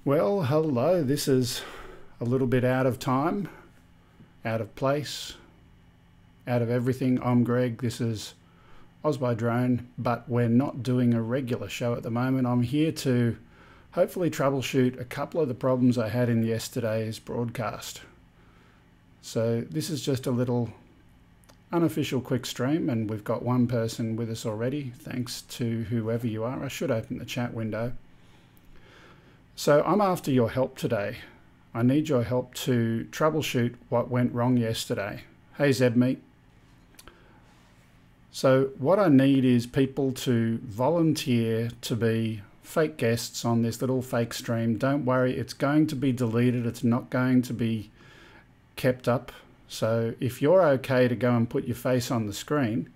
Well, hello. This is a little bit out of time, out of place, out of everything. I'm Greg. This is AusByDrone, but we're not doing a regular show at the moment. I'm here to hopefully troubleshoot a couple of the problems I had in yesterday's broadcast. So this is just a little unofficial quick stream, and we've got one person with us already. Thanks to whoever you are. I should open the chat window. So I'm after your help today. I need your help to troubleshoot what went wrong yesterday. Hey Zebmeat. So what I need is people to volunteer to be fake guests on this little fake stream. Don't worry, it's going to be deleted. It's not going to be kept up. So if you're okay to go and put your face on the screen,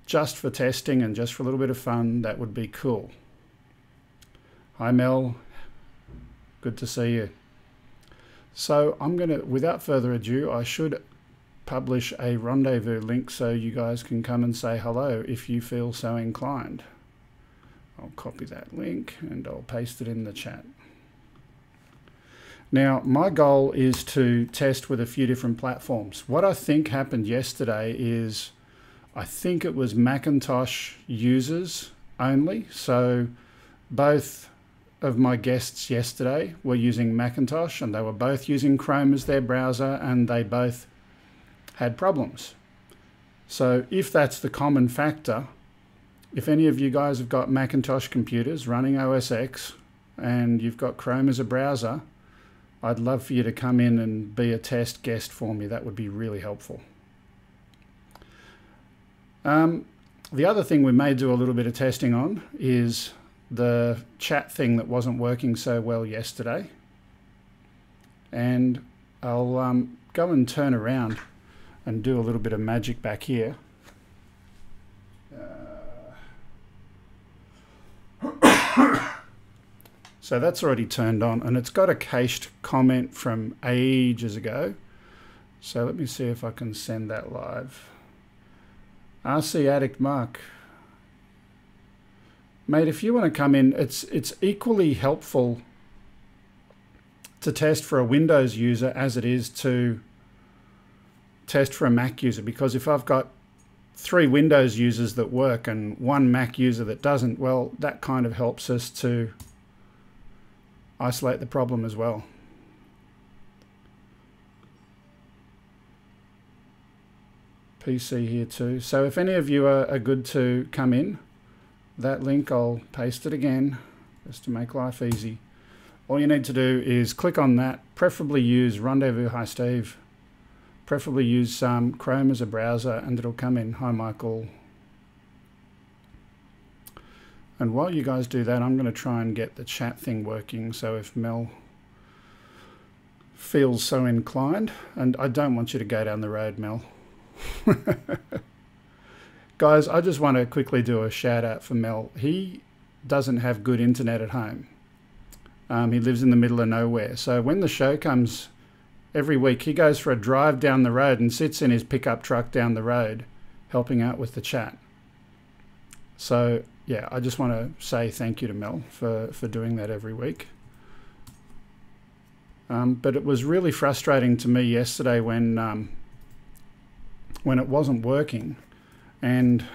just for testing and just for a little bit of fun, that would be cool. Hi Mel. Good to see you. So I'm going to, without further ado, I should publish a rendezvous link so you guys can come and say hello if you feel so inclined. I'll copy that link and I'll paste it in the chat. Now, my goal is to test with a few different platforms. What I think happened yesterday is, I think it was Macintosh users only. So both of my guests yesterday were using Macintosh, and they were both using Chrome as their browser, and they both had problems. So if that's the common factor, if any of you guys have got Macintosh computers running OS X and you've got Chrome as a browser, I'd love for you to come in and be a test guest for me. That would be really helpful. The other thing we may do a little bit of testing on is the chat thing that wasn't working so well yesterday. And I'll go and turn around and do a little bit of magic back here. So that's already turned on, and it's got a cached comment from ages ago. So let me see if I can send that live. RC Addict Mark. Mate, if you want to come in, it's equally helpful to test for a Windows user as it is to test for a Mac user, because if I've got 3 Windows users that work and 1 Mac user that doesn't, well, that kind of helps us to isolate the problem as well. PC here too. So if any of you are good to come in, that link, I'll paste it again just to make life easy. All you need to do is click on that, preferably use Rendezvous. Hi Steve. Preferably use Chrome as a browser, and it'll come in. Hi Michael. And while you guys do that, I'm going to try and get the chat thing working, so if Mel feels so inclined, and I don't want you to go down the road, Mel. Guys, I just want to quickly do a shout out for Mel. He doesn't have good internet at home. He lives in the middle of nowhere. So when the show comes every week, he goes for a drive down the road and sits in his pickup truck down the road, helping out with the chat. So yeah, I just want to say thank you to Mel for doing that every week. But it was really frustrating to me yesterday when it wasn't working. And,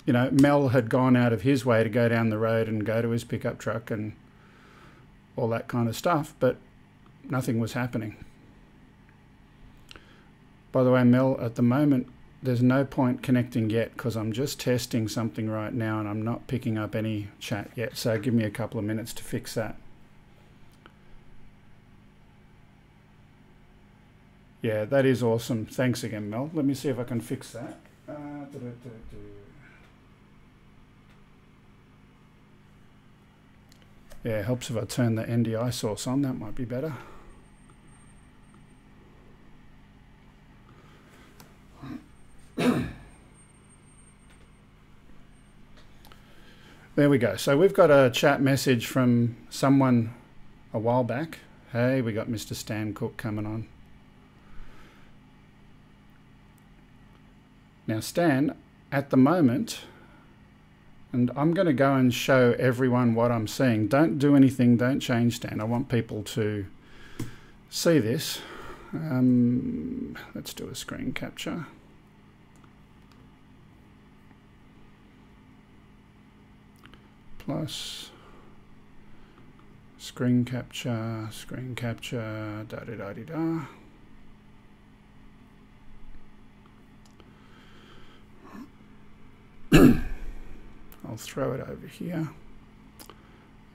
you know, Mel had gone out of his way to go down the road and go to his pickup truck and all that kind of stuff, but nothing was happening. By the way, Mel, at the moment, there's no point connecting yet because I'm just testing something right now and I'm not picking up any chat yet. So give me a couple of minutes to fix that. Yeah, that is awesome. Thanks again, Mel. Let me see if I can fix that. Yeah, it helps if I turn the NDI source on. That might be better. There we go. So we've got a chat message from someone a while back. Hey, we got Mr. Stan Cook coming on. Now Stan, at the moment, And I'm going to go and show everyone what I'm seeing. Don't do anything, don't change Stan. I want people to see this. Let's do a screen capture. Plus screen capture, da-da-da-da-da. I'll throw it over here,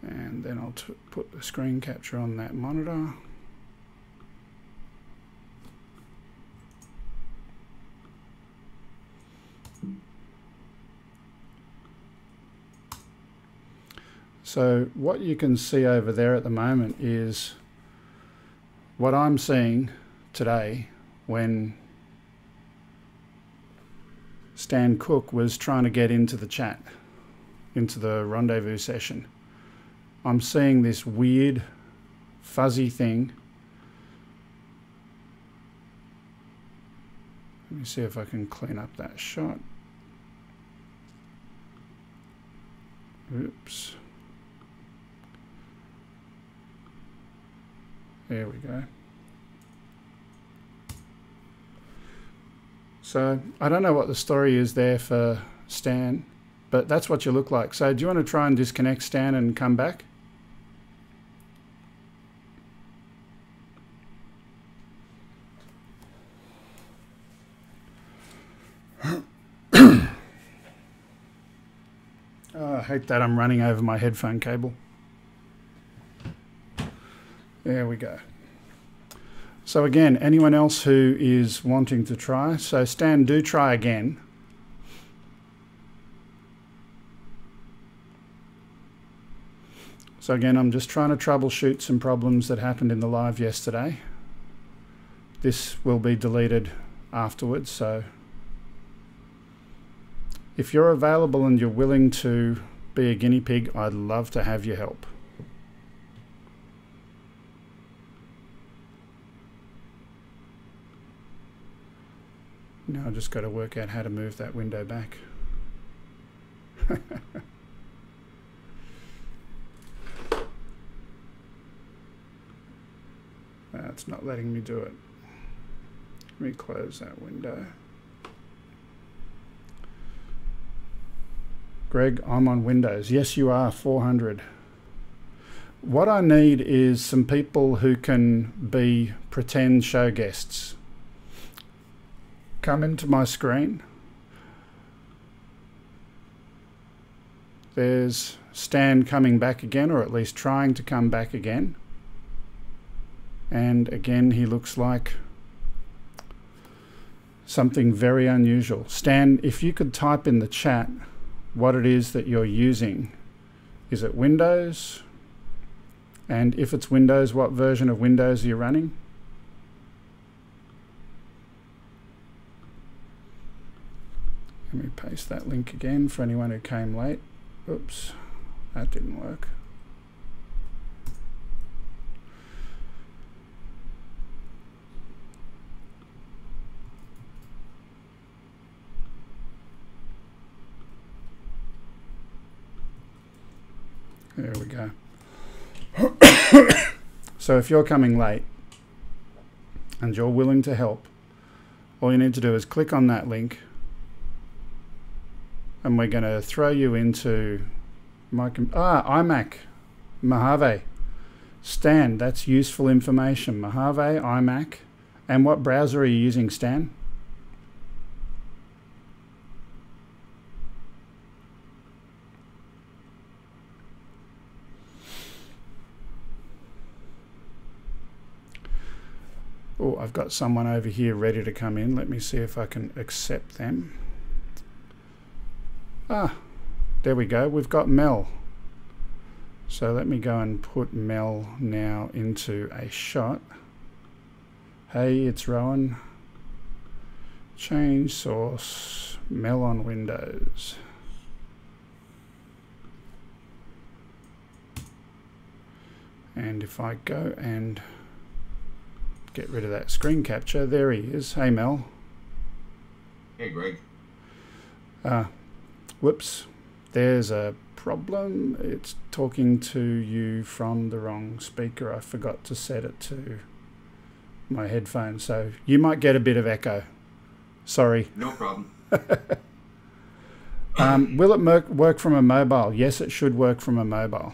and then I'll put the screen capture on that monitor. So what you can see over there at the moment is what I'm seeing today when Stan Cook was trying to get into the chat, into the rendezvous session. I'm seeing this weird fuzzy thing. Let me see if I can clean up that shot. Oops. There we go. So I don't know what the story is there for Stan, but that's what you look like. So do you want to try and disconnect Stan and come back? Oh, I hate that I'm running over my headphone cable. There we go. So again, anyone else who is wanting to try, so Stan, do try again. So again, I'm just trying to troubleshoot some problems that happened in the live yesterday. This will be deleted afterwards, so if you're available and you're willing to be a guinea pig, I'd love to have your help. Now I've just got to work out how to move that window back. That's not letting me do it. Let me close that window. Greg, I'm on Windows. Yes, you are, 400. What I need is some people who can be pretend show guests. Come into my screen. There's Stan coming back again, or at least trying to come back again. And again, he looks like something very unusual. Stan, if you could type in the chat what it is that you're using. Is it Windows? And if it's Windows, what version of Windows are you running? Let me paste that link again for anyone who came late. Oops, that didn't work. There we go. So if you're coming late and you're willing to help, all you need to do is click on that link, and we're going to throw you into iMac, Mojave. Stan, that's useful information. Mojave, iMac. And what browser are you using, Stan? Oh, I've got someone over here ready to come in. Let me see if I can accept them. Ah, there we go. We've got Mel. So let me go and put Mel now into a shot. Hey, it's Rowan. Change source. Mel on Windows. And if I go and get rid of that screen capture, there he is. Hey, Mel. Hey, Greg. Whoops. There's a problem. It's talking to you from the wrong speaker. I forgot to set it to my headphones, so you might get a bit of echo. Sorry. No problem. Will it work from a mobile? Yes, it should work from a mobile.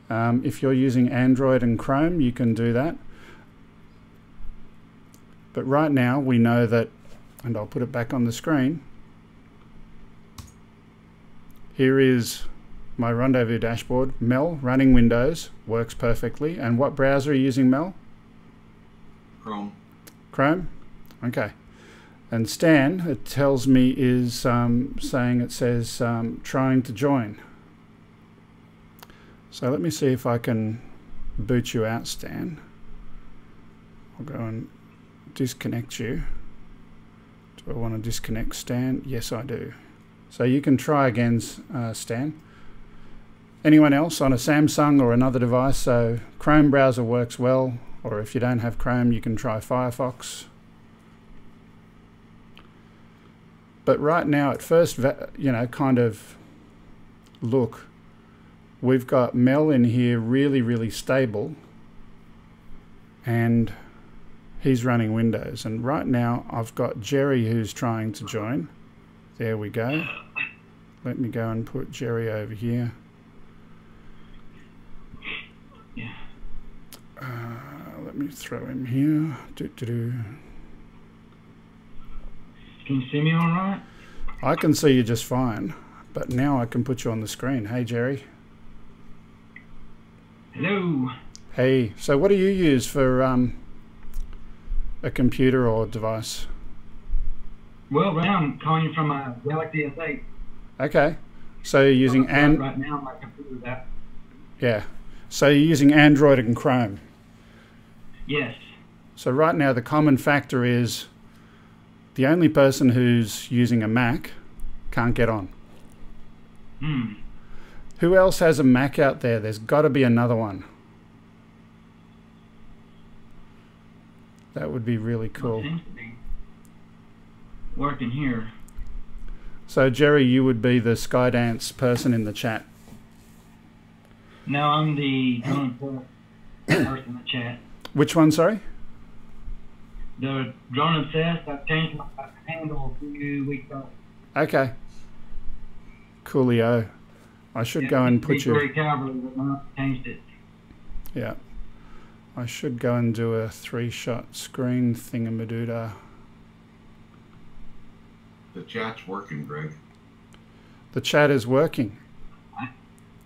If you're using Android and Chrome, you can do that. But right now we know that, and I'll put it back on the screen. Here is my Rendezvous dashboard. Mel, running Windows, works perfectly. And what browser are you using, Mel? Chrome. Chrome? Okay. And Stan, it tells me, is saying it says trying to join. So let me see if I can boot you out, Stan. I'll go and disconnect you. Do I want to disconnect Stan? Yes, I do. So you can try again, Stan. Anyone else on a Samsung or another device? So Chrome browser works well, or if you don't have Chrome, you can try Firefox. But right now, at first, kind of look, we've got Mel in here really, really stable, and he's running Windows. And right now, I've got Jerry who's trying to join. There we go. Let me go and put Jerry over here. Let me throw him here. Can you see me all right? I can see you just fine, but now I can put you on the screen. Hey, Jerry. Hello. Hey, so what do you use for a computer or device? Well, right now I'm calling you from a Galaxy S8. Okay, so you're using right now my computer's out. Yeah, so you're using Android and Chrome. Yes. So right now the common factor is the only person who's using a Mac can't get on. Who else has a Mac out there? There's got to be another one. That would be really cool. It seems to be working here. So Jerry, you would be the Skydance person in the chat. No, I'm the drone person in the chat. Which one, sorry? The drone obsessed. I've changed my handle a few weeks ago. Okay. Coolio. I should go and put you. Cavalry, but I changed it. Yeah. I should go and do a 3-shot screen thingamadoodah. The chat's working, Greg. The chat is working.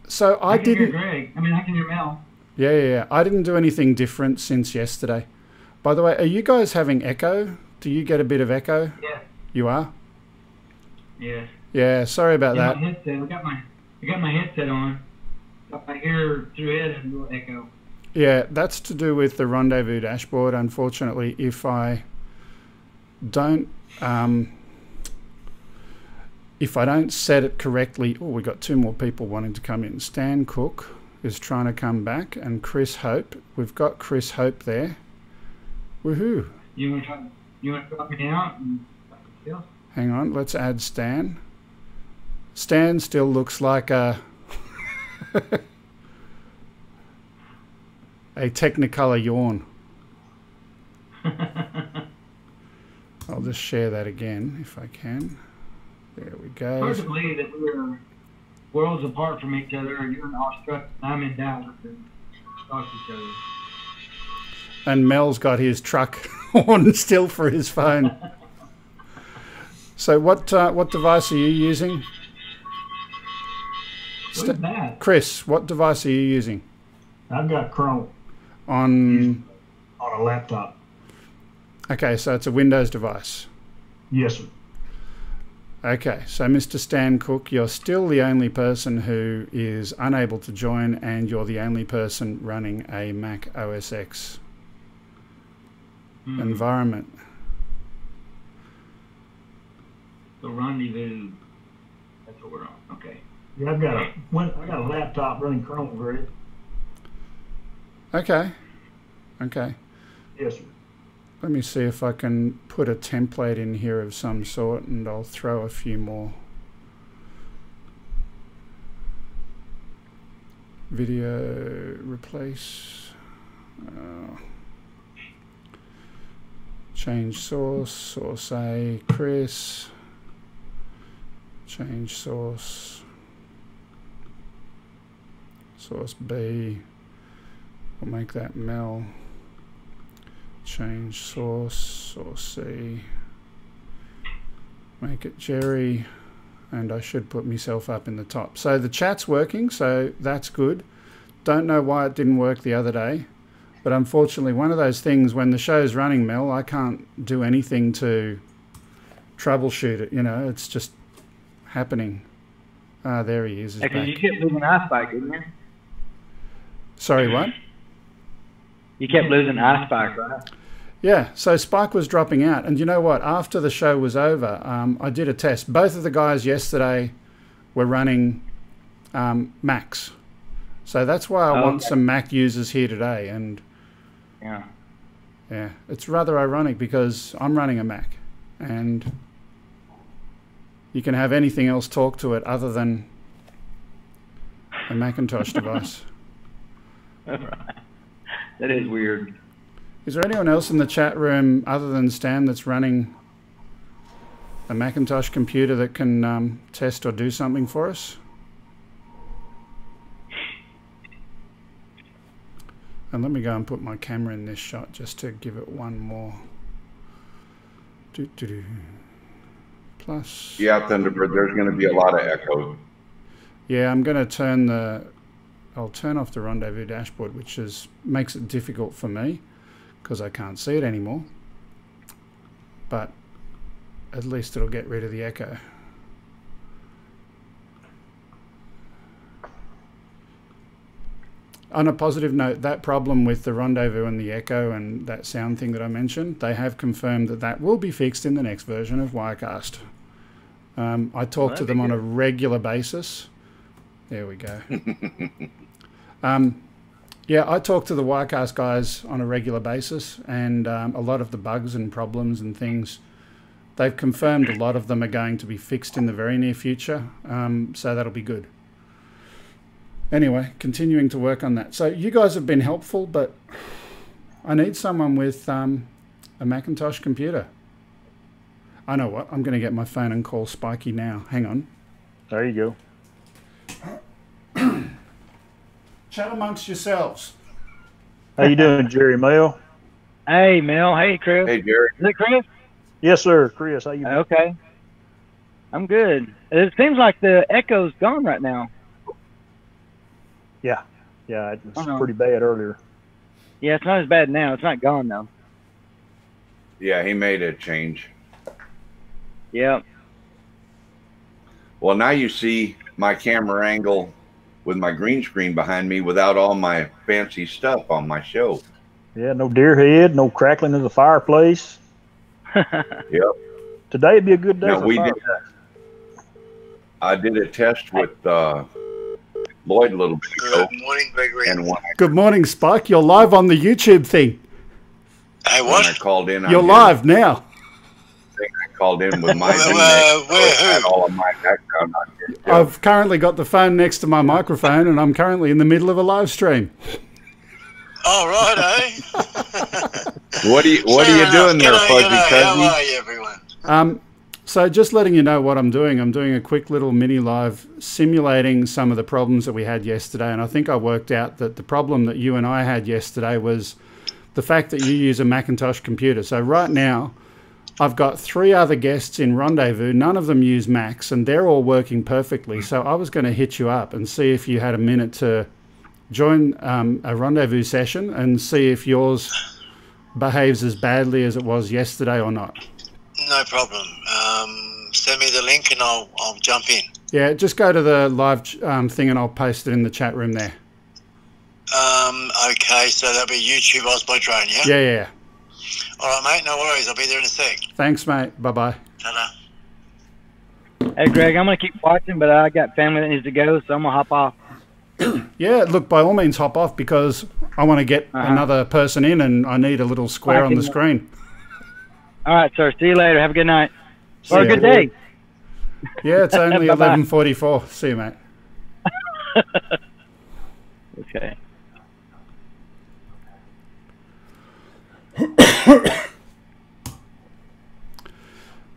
So I can didn't. hear Greg. I mean, I can hear Mel. Yeah. I didn't do anything different since yesterday. By the way, are you guys having echo? Do you get a bit of echo? Yes. You are? Yes. Yeah, sorry about that. My headset. I got my headset on. I hear through it and a little echo. Yeah, that's to do with the Rendezvous dashboard. Unfortunately, if I don't set it correctly, we got 2 more people wanting to come in. Stan Cook is trying to come back, and Chris Hope. We've got Chris Hope there. Woohoo! You want to drop me out? Hang on, let's add Stan. Stan still looks like a a Technicolor yawn. I'll just share that again if I can. There we go. It's hard to believe that we're worlds apart from each other. You're in Australia, I'm in Dallas, and talk to each other. And Mel's got his truck on still for his phone. So what device are you using? What is that? Chris, what device are you using? I've got Chrome On a laptop. Okay, so it's a Windows device. Yes, sir. Okay, so Mr. Stan Cook, you're still the only person who is unable to join, and you're the only person running a Mac OS X environment. The Rendezvous. That's what we're on. Okay. Yeah, I got a laptop running Chrome, Greg. Okay. Okay. Yes, sir. Let me see if I can put a template in here of some sort, and I'll throw a few more Video replace. Change source, or say Chris. Change source. Source B. We'll make that Mel. Change source, or C. Make it Jerry. And I should put myself up in the top. So the chat's working, so that's good. Don't know why it didn't work the other day. But unfortunately, one of those things, when the show's running, Mel, I can't do anything to troubleshoot it. You know, it's just happening. Ah, there he is. He's Because back. you kept losing iSpike, didn't you? Sorry, what? You kept losing iSpike, right? Yeah, so Spike was dropping out. And you know what? After the show was over, I did a test. Both of the guys yesterday were running Macs. So that's why I want some Mac users here today. And yeah, it's rather ironic because I'm running a Mac. And you can have anything else talk to it other than a Macintosh device. That is weird. Is there anyone else in the chat room other than Stan that's running a Macintosh computer that can test or do something for us? And let me go and put my camera in this shot just to give it one more. Plus. Yeah, Thunderbird, there's going to be a lot of echo. Yeah, I'm going to I'll turn off the Rendezvous dashboard, which makes it difficult for me because I can't see it anymore. But at least it'll get rid of the echo. On a positive note, that problem with the Rendezvous and the echo and that sound thing that I mentioned, they have confirmed that that will be fixed in the next version of Wirecast. I talk to them on a regular basis. There we go. Yeah, I talk to the Wirecast guys on a regular basis, and a lot of the bugs and problems and things, they've confirmed a lot of them are going to be fixed in the very near future, so that'll be good. Anyway, continuing to work on that. So you guys have been helpful, but I need someone with a Macintosh computer. I know what, I'm going to get my phone and call Spiky now. Hang on. There you go. Chat amongst yourselves. How you doing, Jerry Mel? Hey, Mel. Hey, Chris. Hey, Jerry. Is it Chris? Yes, sir. Chris, how you doing? Okay. I'm good. It seems like the echo's gone right now. Yeah. Yeah, it was pretty bad earlier. Yeah, it's not as bad now. It's not gone, though. Yeah, he made a change. Yeah. Well, now you see my camera angle with my green screen behind me without all my fancy stuff on my show. Yeah, no deer head, no crackling in the fireplace. Yep. Today'd be a good day for fireplace. I did a test with Lloyd a little bit ago. Good morning, Gregory. And when Good morning, Spike. You're live on the YouTube thing. Hey, when I what? called in, You're live now. I called in with my where, who? all of my background on here. I've currently got the phone next to my microphone, and I'm currently in the middle of a live stream. Oh, right, eh? What are you doing there, Fuzzy How Cousin? are you, everyone? So just letting you know what I'm doing. I'm doing a quick little mini live simulating some of the problems that we had yesterday, and I think I worked out that the problem that you and I had yesterday was the fact that you use a Macintosh computer. So right now, I've got 3 other guests in Rendezvous. None of them use Macs, and they're all working perfectly. So I was going to hit you up and see if you had a minute to join a Rendezvous session and see if yours behaves as badly as it was yesterday or not. No problem. Send me the link and I'll jump in. Yeah, just go to the live thing and I'll post it in the chat room there. Okay, so that'll be YouTube Oz by Drone, yeah? Yeah. All right, mate, no worries. I'll be there in a sec. Thanks, mate. Bye-bye. Ta-da. Hey, Greg, I'm going to keep watching, but I got family that needs to go, so I'm going to hop off. Yeah, look, by all means hop off because I want to get another person in and I need a little square on the screen. All right, sir. See you later. Have a good night. Or a good day. Yeah, it's only 11:44. See you, mate. Okay.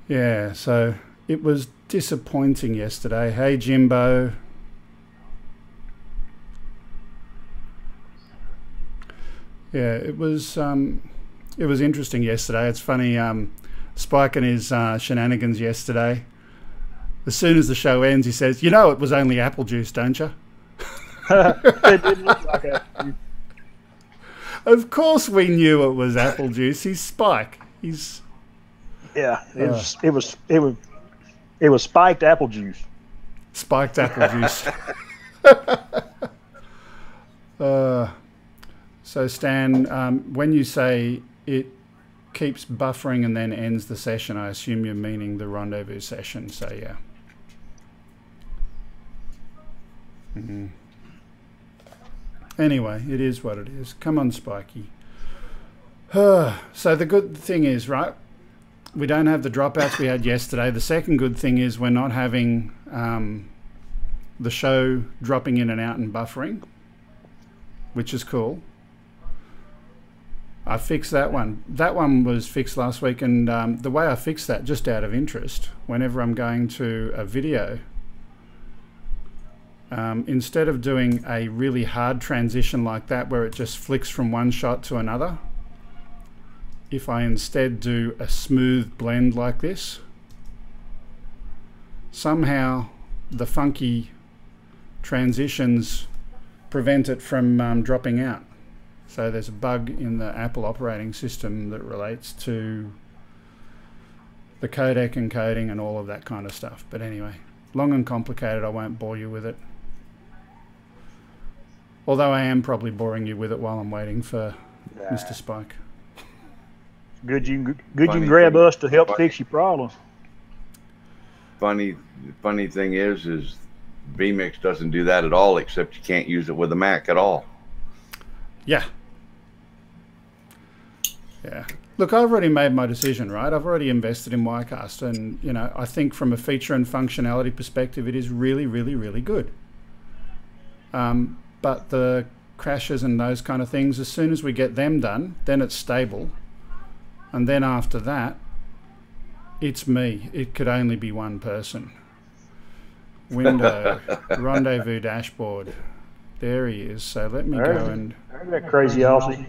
Yeah, so it was disappointing yesterday. Hey, Jimbo. Yeah, it was interesting yesterday. It's funny, Spike and his shenanigans yesterday. As soon as the show ends, he says, "You know, it was only apple juice, don't you?" It didn't look like apple juice. Of course, we knew it was apple juice. He's Spike. He's Yeah, it was spiked apple juice. spiked apple juice. So Stan, when you say it keeps buffering and then ends the session, I assume you're meaning the rendezvous session. So yeah. Anyway, it is what it is. Come on, Spiky. So the good thing is, right, we don't have the dropouts we had yesterday. The second good thing is we're not having the show dropping in and out and buffering, which is cool. I fixed that one. That one was fixed last week, and the way I fixed that, just out of interest, whenever I'm going to a video, instead of doing a really hard transition like that where it just flicks from one shot to another, if I instead do a smooth blend like this, somehow the funky transitions prevent it from dropping out. So there's a bug in the Apple operating system that relates to the codec encoding and all of that kind of stuff. But anyway, long and complicated, I won't bore you with it. Although I am probably boring you with it while I'm waiting for Mr. Spike. Good you can grab us to help fix your problems. Funny thing is vMix doesn't do that at all, except you can't use it with a Mac at all. Yeah. Yeah. Look, I've already made my decision, right? I've already invested in Wirecast, and you know, I think from a feature and functionality perspective, it is really, really, really good. But the crashes and those kind of things, as soon as we get them done, then it's stable. And then after that, it's me. It could only be one person. Window, rendezvous dashboard. There he is. So let me go and... That crazy Aussie.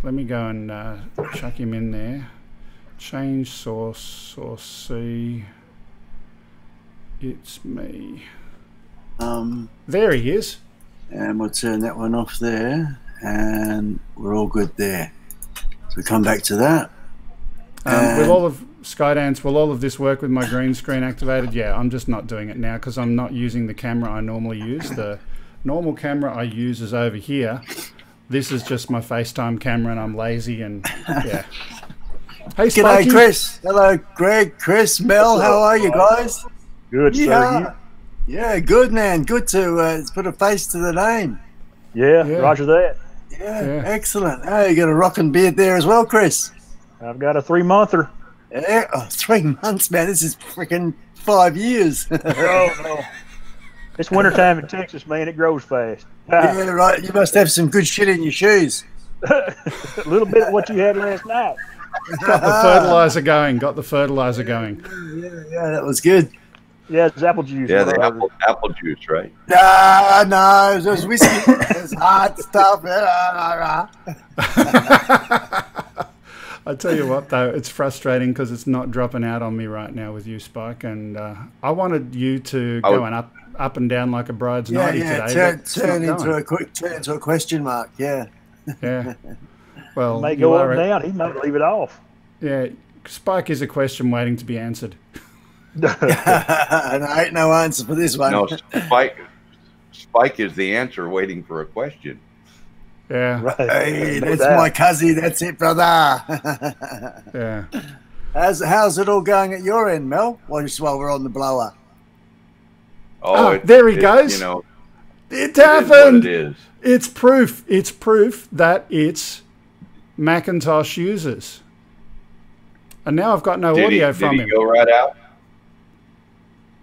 Let me go and chuck him in there. Change source C. It's me. There he is. And we'll turn that one off there, and we're all good there. So come back to that. With all of Skydance, will all of this work with my green screen activated? Yeah, I'm just not doing it now because I'm not using the camera I normally use. The normal camera I use is over here. This is just my FaceTime camera, and I'm lazy, and yeah. Hey, Spiky. G'day, Chris. Hello, Greg, Chris, Mel. How are you guys? Good, sir. Yeah, good, man. Good to put a face to the name. Yeah, roger that. Yeah, excellent. Oh, you got a rocking beard there as well, Chris. I've got a 3-monther. Yeah, 3 months, man. This is freaking 5 years. Oh, no. It's wintertime in Texas, man. It grows fast. Yeah, right. You must have some good shit in your shoes. A little bit of what you had last night. Got the fertilizer going. Got the fertilizer going. Yeah, that was good. Yeah, it's apple juice. Yeah, the apple juice, right? No, it was whiskey. It's hot stuff. I tell you what, though, it's frustrating because it's not dropping out on me right now with you, Spike. And I wanted you to go up and down like a bride's nightie today. Turn into a question mark. Yeah. Yeah. Well, he may go up and down. He might leave it off. Yeah. Spike is a question waiting to be answered. And I ain't no answer for this one. No, Spike is the answer waiting for a question. Yeah. Right. Hey, that's my cousin. That's it, brother. Yeah. How's it all going at your end, Mel? While we're on the blower. Oh, there he goes. You know, it happened. It is. It's proof. It's proof that it's Macintosh users. And now I've got no audio from him. Did he go right out?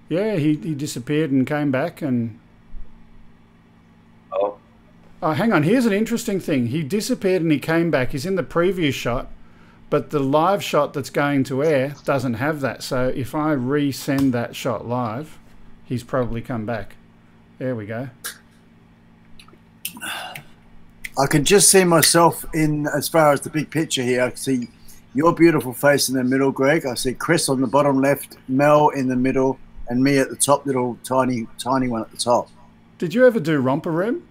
Yeah, he disappeared and came back, and Oh, hang on. Here's an interesting thing. He disappeared and he came back. He's in the preview shot, but the live shot that's going to air doesn't have that. So if I resend that shot live, he's probably come back. There we go. I can just see myself in, as far as the big picture here, I can see your beautiful face in the middle, Greg. I see Chris on the bottom left, Mel in the middle, and me at the top, little tiny one at the top. Did you ever do Romper Room?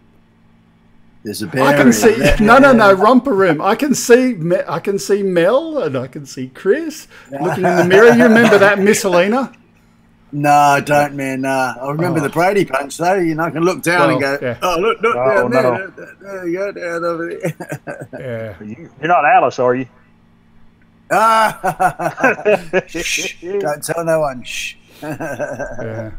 There's a bear. I can in see there. no Romper Room. I can see Mel and I can see Chris looking in the mirror. You remember that, Miss Helena? No, I don't, man. I remember the Brady punch, though. You know, I can look down and go, yeah. oh, look down no. there. There you go, down over there. Yeah. You're not Alice, are you? Shh, don't tell no one. Shh. Yeah.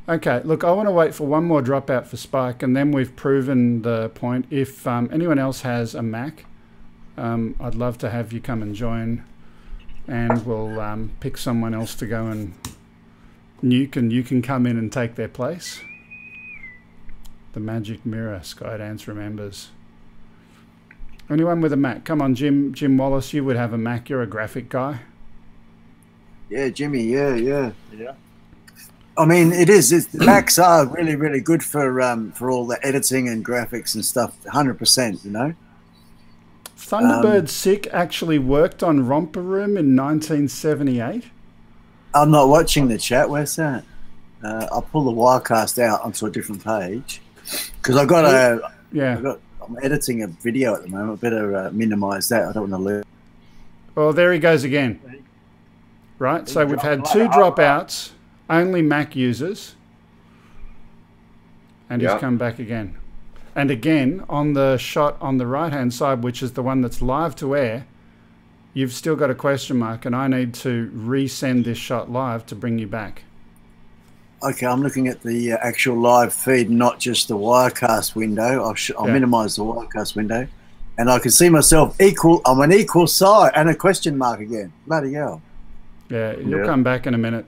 Okay, look, I want to wait for one more dropout for Spike, and then we've proven the point. If anyone else has a Mac, I'd love to have you come and join, and we'll pick someone else to go and nuke, and you can come in and take their place. The magic mirror, Skydance remembers. Anyone with a Mac? Come on, Jim Wallace, you would have a Mac. You're a graphic guy. Yeah, Jimmy, yeah. I mean, it is. The Macs are really, really good for all the editing and graphics and stuff. 100%, you know. Thunderbird Sick actually worked on Romper Room in 1978. I'm not watching the chat. Where's that? I'll pull the Wirecast out onto a different page because I got a. Yeah. I'm editing a video at the moment. I better minimise that. I don't want to lose. Well, there he goes again. Right, so we've had 2 dropouts, only Mac users, and he's come back again. And again, on the shot on the right-hand side, which is the one that's live to air, you've still got a question mark, and I need to resend this shot live to bring you back. Okay, I'm looking at the actual live feed, not just the Wirecast window. I'll minimise the Wirecast window, and I can see myself equal. I'm an equal size and a question mark again. Bloody hell! Yeah, you'll come back in a minute.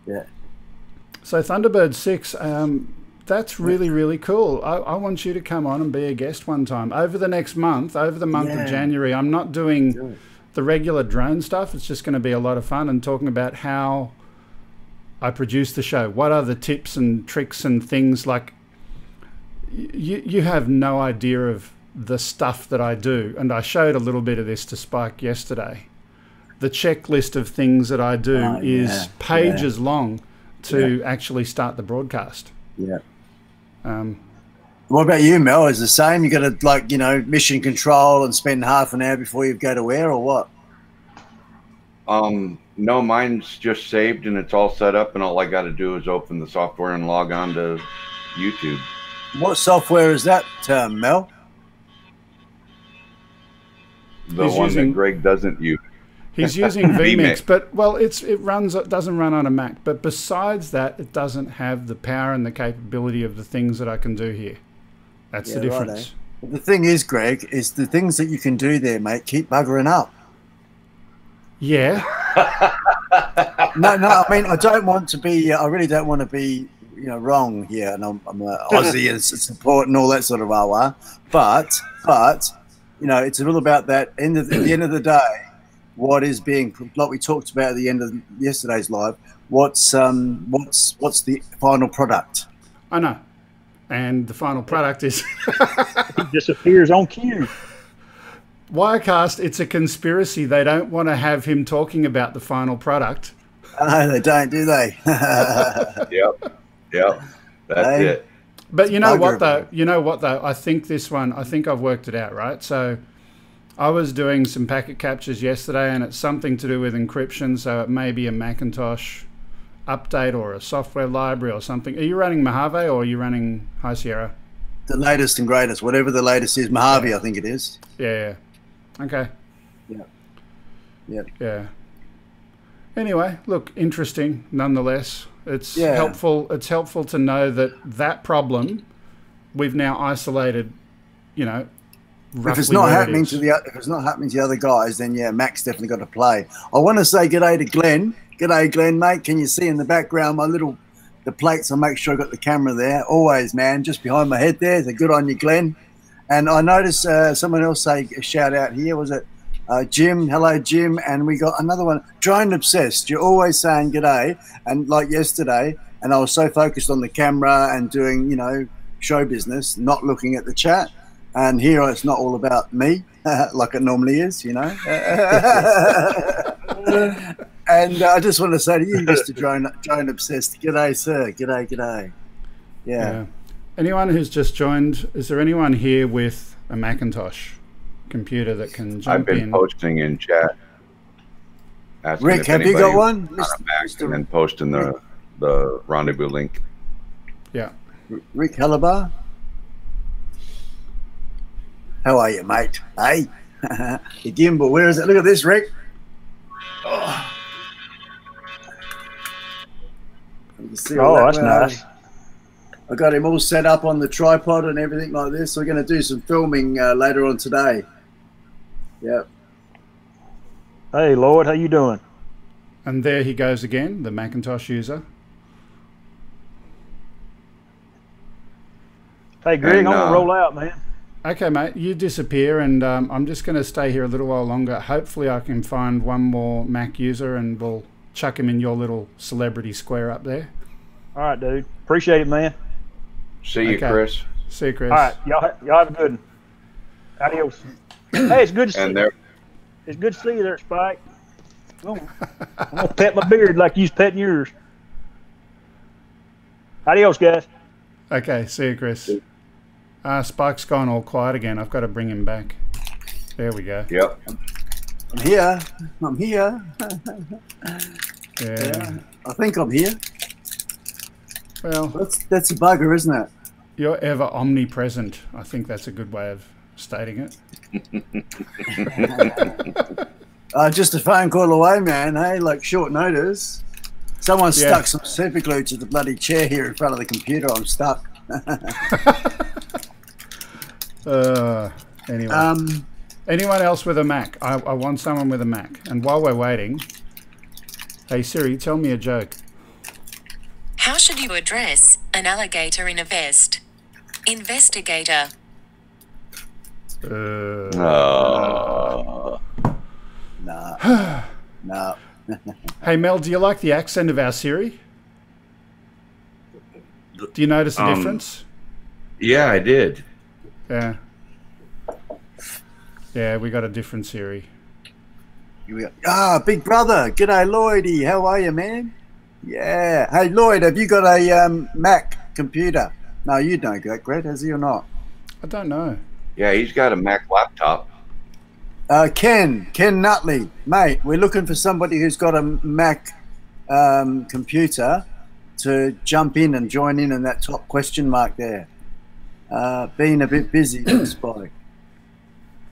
Yeah. So Thunderbird 6, that's really, really cool. I want you to come on and be a guest one time. Over the next month, over the month of January, I'm not doing the regular drone stuff. It's just going to be a lot of fun and talking about how I produce the show. What are the tips and tricks and things like? You have no idea of the stuff that I do. And I showed a little bit of this to Spike yesterday. The checklist of things that I do is pages long to actually start the broadcast. Yeah. What about you, Mel? Is it the same? You got to, like, you know, mission control and spend half an hour before you go to air, or what? No, mine's just saved and it's all set up, and all I got to do is open the software and log on to YouTube. What software is that, Mel? The one that Greg doesn't use. He's using vMix, but well, it doesn't run on a Mac. But besides that, it doesn't have the power and the capability of the things that I can do here. That's the difference. Right, The thing is, Greg, is the things that you can do there, mate, keep buggering up. Yeah. No, I mean, I don't want to be. I really don't want to be, you know, wrong here, and I'm Aussie and support and all that sort of wah-wah. But you know, it's all about that. At the end of the day, what is being, like we talked about at the end of yesterday's live, what's the final product? I know, and the final product is He disappears on cue. Wirecast. It's a conspiracy. They don't want to have him talking about the final product. No, they don't, do they? Yep. That's it. But you know what though? I think this one, I think I've worked it out, right? So I was doing some packet captures yesterday, and it's something to do with encryption, so it may be a Macintosh update or a software library or something. Are you running Mojave or are you running High Sierra? The latest and greatest, whatever the latest is. Mojave, I think it is. Yeah. Okay. Yeah. Yeah. Anyway, look, interesting nonetheless. It's helpful. It's helpful to know that problem we've now isolated. You know, if it's not happening to the other guys, then yeah, Mac's definitely got to play. I want to say g'day to Glenn. G'day, Glenn, mate. Can you see in the background the plates? I'll make sure I got the camera there. Always, man, just behind my head there. So good on you, Glenn. And I noticed someone else say a shout out here. Was it Jim? Hello, Jim. And we got another one. Drone Obsessed. You're always saying g'day. And like yesterday, and I was so focused on the camera and doing, you know, show business, not looking at the chat. And here it's not all about me, like it normally is, you know. And I just want to say to you, Mr. Drone Obsessed, g'day, sir. G'day, g'day. Yeah. Anyone who's just joined, is there anyone here with a Macintosh computer that can jump in? I've been posting in chat. Rick, have you got one? And then posting the rendezvous link. Yeah. Rick Halabar? How are you, mate? Hey? The gimbal, where is it? Look at this, Rick. Oh, that's nice. I got him all set up on the tripod and everything like this. We're going to do some filming later on today. Yep. Hey, Lloyd, how you doing? And there he goes again, the Macintosh user. Hey, Greg, I'm going to roll out, man. Okay, mate, you disappear, and I'm just going to stay here a little while longer. Hopefully I can find one more Mac user, and we'll chuck him in your little celebrity square up there. All right, dude. Appreciate it, man. See you, Chris. See you, Chris. All right, y'all have a good one. Adios. Hey, it's good to see you. It's good to see you there, Spike. I'm gonna pet my beard like you's petting yours. Adios, guys. Okay, see you, Chris. Spike's gone all quiet again. I've got to bring him back. There we go. Yep. I'm here. I'm here. Yeah. I think I'm here. Well, that's a bugger, isn't it? You're ever omnipresent. I think that's a good way of stating it. Just a phone call away, man. Hey, like short notice. Someone stuck some super glue to the bloody chair here in front of the computer. I'm stuck. Anyway. Anyone else with a Mac? I want someone with a Mac. And while we're waiting, hey Siri, tell me a joke. How should you address an alligator in a vest? Investigator. No. No. Hey Mel, do you like the accent of our Siri? Do you notice a difference? Yeah, I did. Yeah. Yeah, we got a different Siri. Big brother. G'day, Lloydie. How are you, man? Yeah. Hey, Lloyd, have you got a Mac computer? No, you don't, Greg, has he or not? I don't know. Yeah, he's got a Mac laptop. Ken Nutley, mate, we're looking for somebody who's got a Mac computer to jump in and join in that top question mark there. Been a bit busy, Spike.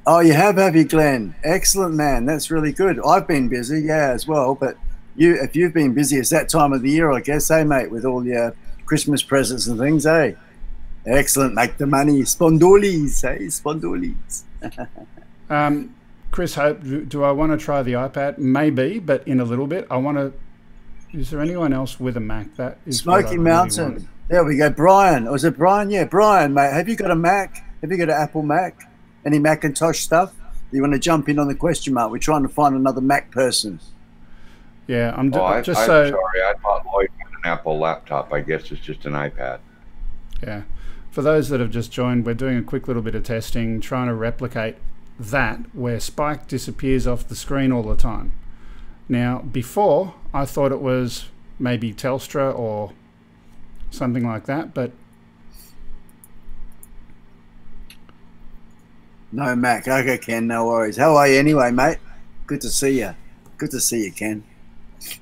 Oh, you have you, Glenn? Excellent, man. That's really good. I've been busy, yeah, as well. But if you've been busy, it's that time of the year, I guess, hey, mate, with all your Christmas presents and things, eh? Excellent. Make the money. Spondoolies, hey? Spondoolies. Chris Hope, do I want to try the iPad? Maybe, but in a little bit. Is there anyone else with a Mac? That is Smoky Mountain. Really there we go. Brian. Was it Brian? Yeah, Brian, mate. Have you got a Mac? Have you got an Apple Mac? Any Macintosh stuff? You want to jump in on the question mark? We're trying to find another Mac person. Yeah, I'm sorry. I thought Lloyd had an Apple laptop. I guess it's just an iPad. Yeah. For those that have just joined, we're doing a quick little bit of testing, trying to replicate that where Spike disappears off the screen all the time. Now, before, I thought it was maybe Telstra or something like that, but no Mac. Okay, Ken, no worries. How are you anyway, mate? Good to see you. Good to see you, Ken.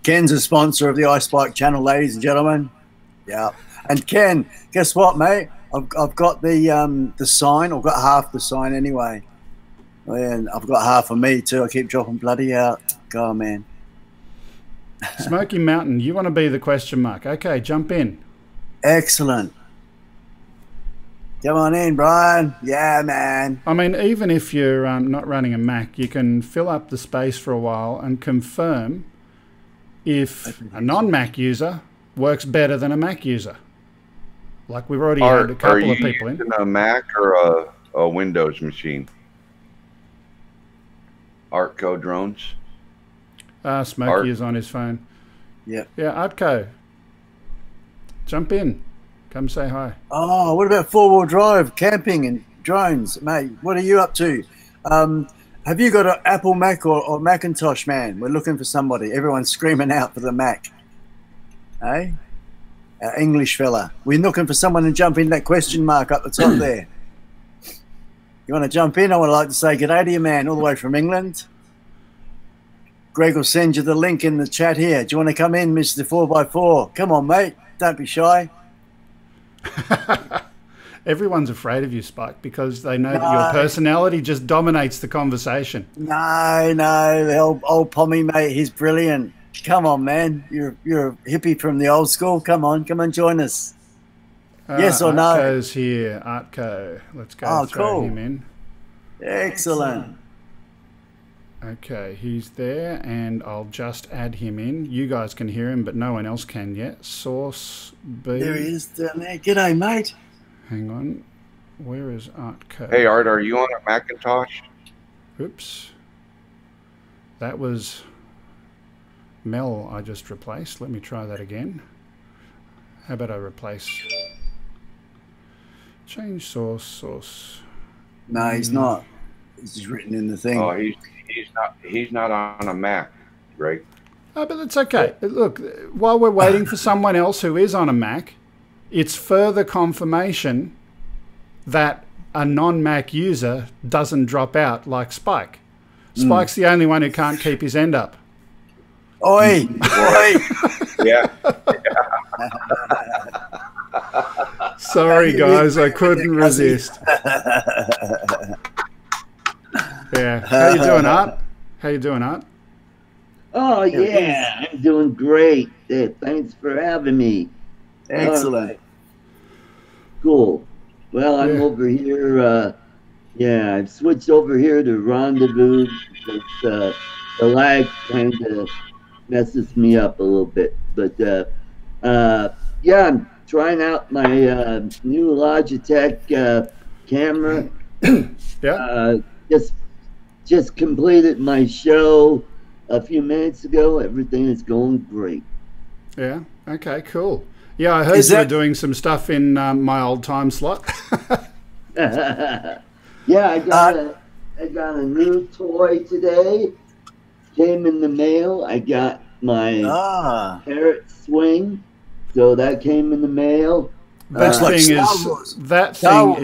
Ken's a sponsor of the iSpike channel, ladies and gentlemen. Yeah. And Ken, guess what, mate? I've got the sign. I've got half the sign anyway. And I've got half of me too. I keep dropping bloody out. Go on, man. Smoky Mountain, you want to be the question mark. Okay, jump in. Excellent. Come on in, Brian. Yeah, man. I mean, even if you're not running a Mac, you can fill up the space for a while and confirm if a non-Mac user works better than a Mac user. Like we've already had a couple of people in. Are you using a Mac or a Windows machine. Artco drones. Smokey is on his phone. Yeah. Yeah, Artco. Jump in. Come say hi. Oh, what about four-wheel drive, camping and drones, mate? What are you up to? Have you got an Apple Mac or Macintosh, man? We're looking for somebody. Everyone's screaming out for the Mac. Hey? Our English fella. We're looking for someone to jump in that question mark up the top there. You want to jump in? I would like to say good day to you, man, all the way from England. Greg will send you the link in the chat here. Do you want to come in, Mr. 4x4? Come on, mate. Don't be shy. Everyone's afraid of you, Spike, because they know that your personality just dominates the conversation. No, old Pommy, mate, he's brilliant. Come on, man. You're a hippie from the old school. Come on, join us. Yes or no? Artco's here. Artco. Let's go throw him in. Excellent. Okay, he's there, and I'll just add him in. You guys can hear him, but no one else can yet. Source B. There he is down there. G'day, mate. Hang on. Where is Artco? Hey, Art, are you on a Macintosh? Oops. That was Mel I just replaced. Let me try that again. How about I replace... Change source. No, he's not. It's just written in the thing. Oh, he's not on a Mac, Greg. Oh, but it's okay. Look, while we're waiting for someone else who is on a Mac, it's further confirmation that a non-Mac user doesn't drop out like Spike. Spike's the only one who can't keep his end up. Oi! Oi! Yeah. Sorry, guys, I couldn't resist. Yeah. How you doing, Art? How you doing, Art? Oh, yeah, I'm doing great. Thanks for having me. Excellent. Cool. Well, I'm over here. I've switched over here to Rendezvous because the lag kind of messes me up a little bit. But, I'm trying out my new Logitech camera. Yeah. Just completed my show a few minutes ago. Everything is going great. Yeah. Okay. Cool. Yeah, I heard you were doing some stuff in my old time slot. Yeah, I got a new toy today. Came in the mail. I got my Parrot Swing, so that came in the mail. That thing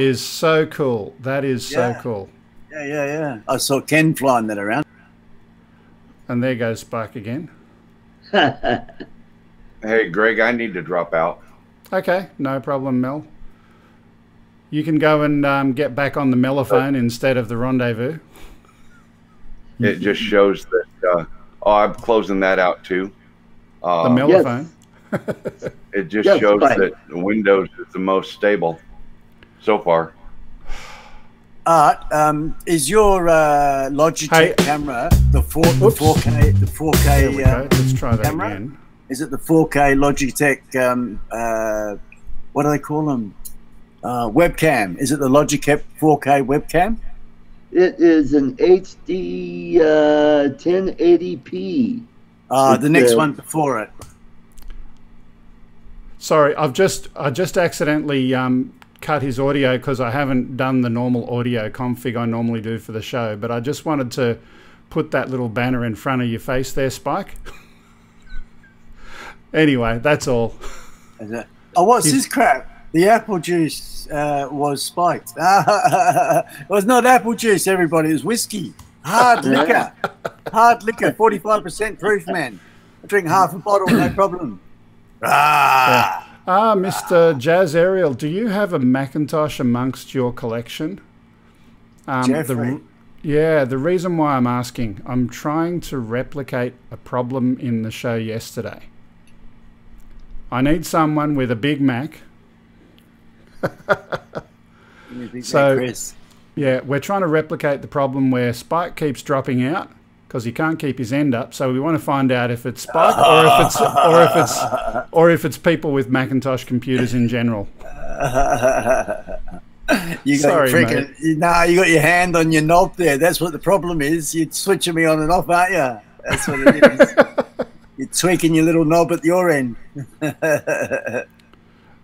is so cool. That is so cool. Yeah. I saw Ken flying that around. And there goes Spike again. Hey, Greg, I need to drop out. Okay, no problem, Mel. You can go and get back on the mellophone instead of the rendezvous. It just shows that... I'm closing that out, too. The mellophone? Yes. It just shows that Windows is the most stable so far. Art, is your Logitech camera the 4K? The 4K. Let's try that camera? again. Is it the 4K Logitech? What do they call them? Webcam. Is it the Logitech 4K webcam? It is an HD 1080p. The next one before it. Sorry, I just accidentally cut his audio because I haven't done the normal audio config I normally do for the show, but I just wanted to put that little banner in front of your face there, Spike. Anyway, that's all. Oh, what's this crap? The apple juice was spiked. It was not apple juice, everybody. It was whiskey. Hard liquor. Hard liquor, 45% proof, man. I drink half a bottle, no problem. Mr. Jazz Ariel, do you have a Macintosh amongst your collection? Jeffrey. The reason why I'm asking, I'm trying to replicate a problem in the show yesterday. I need someone with a Big Mac. Yeah, we're trying to replicate the problem where Spike keeps dropping out because he can't keep his end up. So we want to find out if it's Spike or if it's people with Macintosh computers in general. You got Sorry, freaking, you got your hand on your knob there. That's what the problem is. You're switching me on and off, aren't you? That's what it is. You're tweaking your little knob at your end.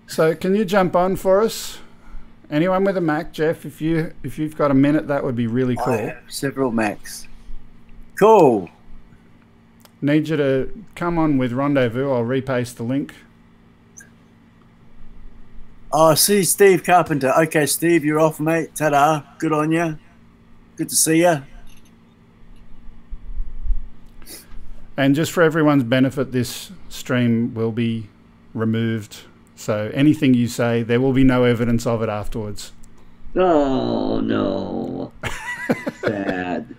So can you jump on for us? Anyone with a Mac, Jeff? If you've got a minute, that would be really cool. I have several Macs. Cool. Need you to come on with Rendezvous. I'll repaste the link. Oh, see Steve Carpenter. Okay, Steve, you're off, mate. Ta-da. Good on you. Good to see you. And just for everyone's benefit, this stream will be removed. So anything you say, there will be no evidence of it afterwards. Oh, no. Sad.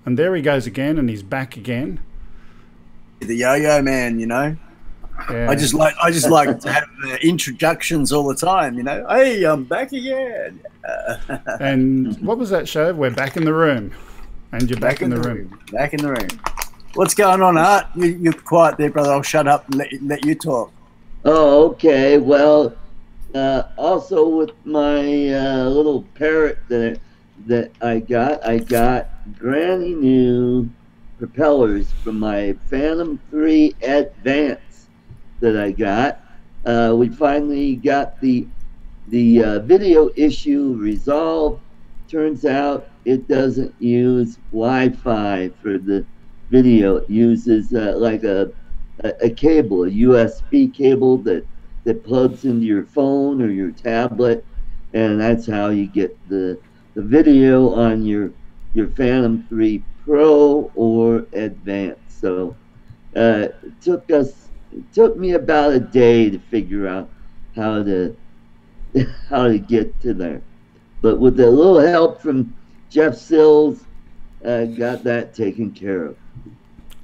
And there he goes again, and he's back again. The yo-yo man, you know. Yeah. I just like to have introductions all the time, you know. Hey, I'm back again. And what was that show? We're back in the room, and you're back in the room. Back in the room. What's going on, Art? You're quiet there, brother. I'll shut up and let you talk. Oh, okay. Well, also with my little parrot that I got granny new propellers from my Phantom 3 Advance that I got. We finally got the video issue resolved. Turns out it doesn't use Wi-Fi for the video. It uses like a cable, a USB cable that plugs into your phone or your tablet, and that's how you get the video on your Phantom 3 Pro or Advance. So it took me about a day to figure out how to get to there, but with a little help from Jeff Sills, got that taken care of.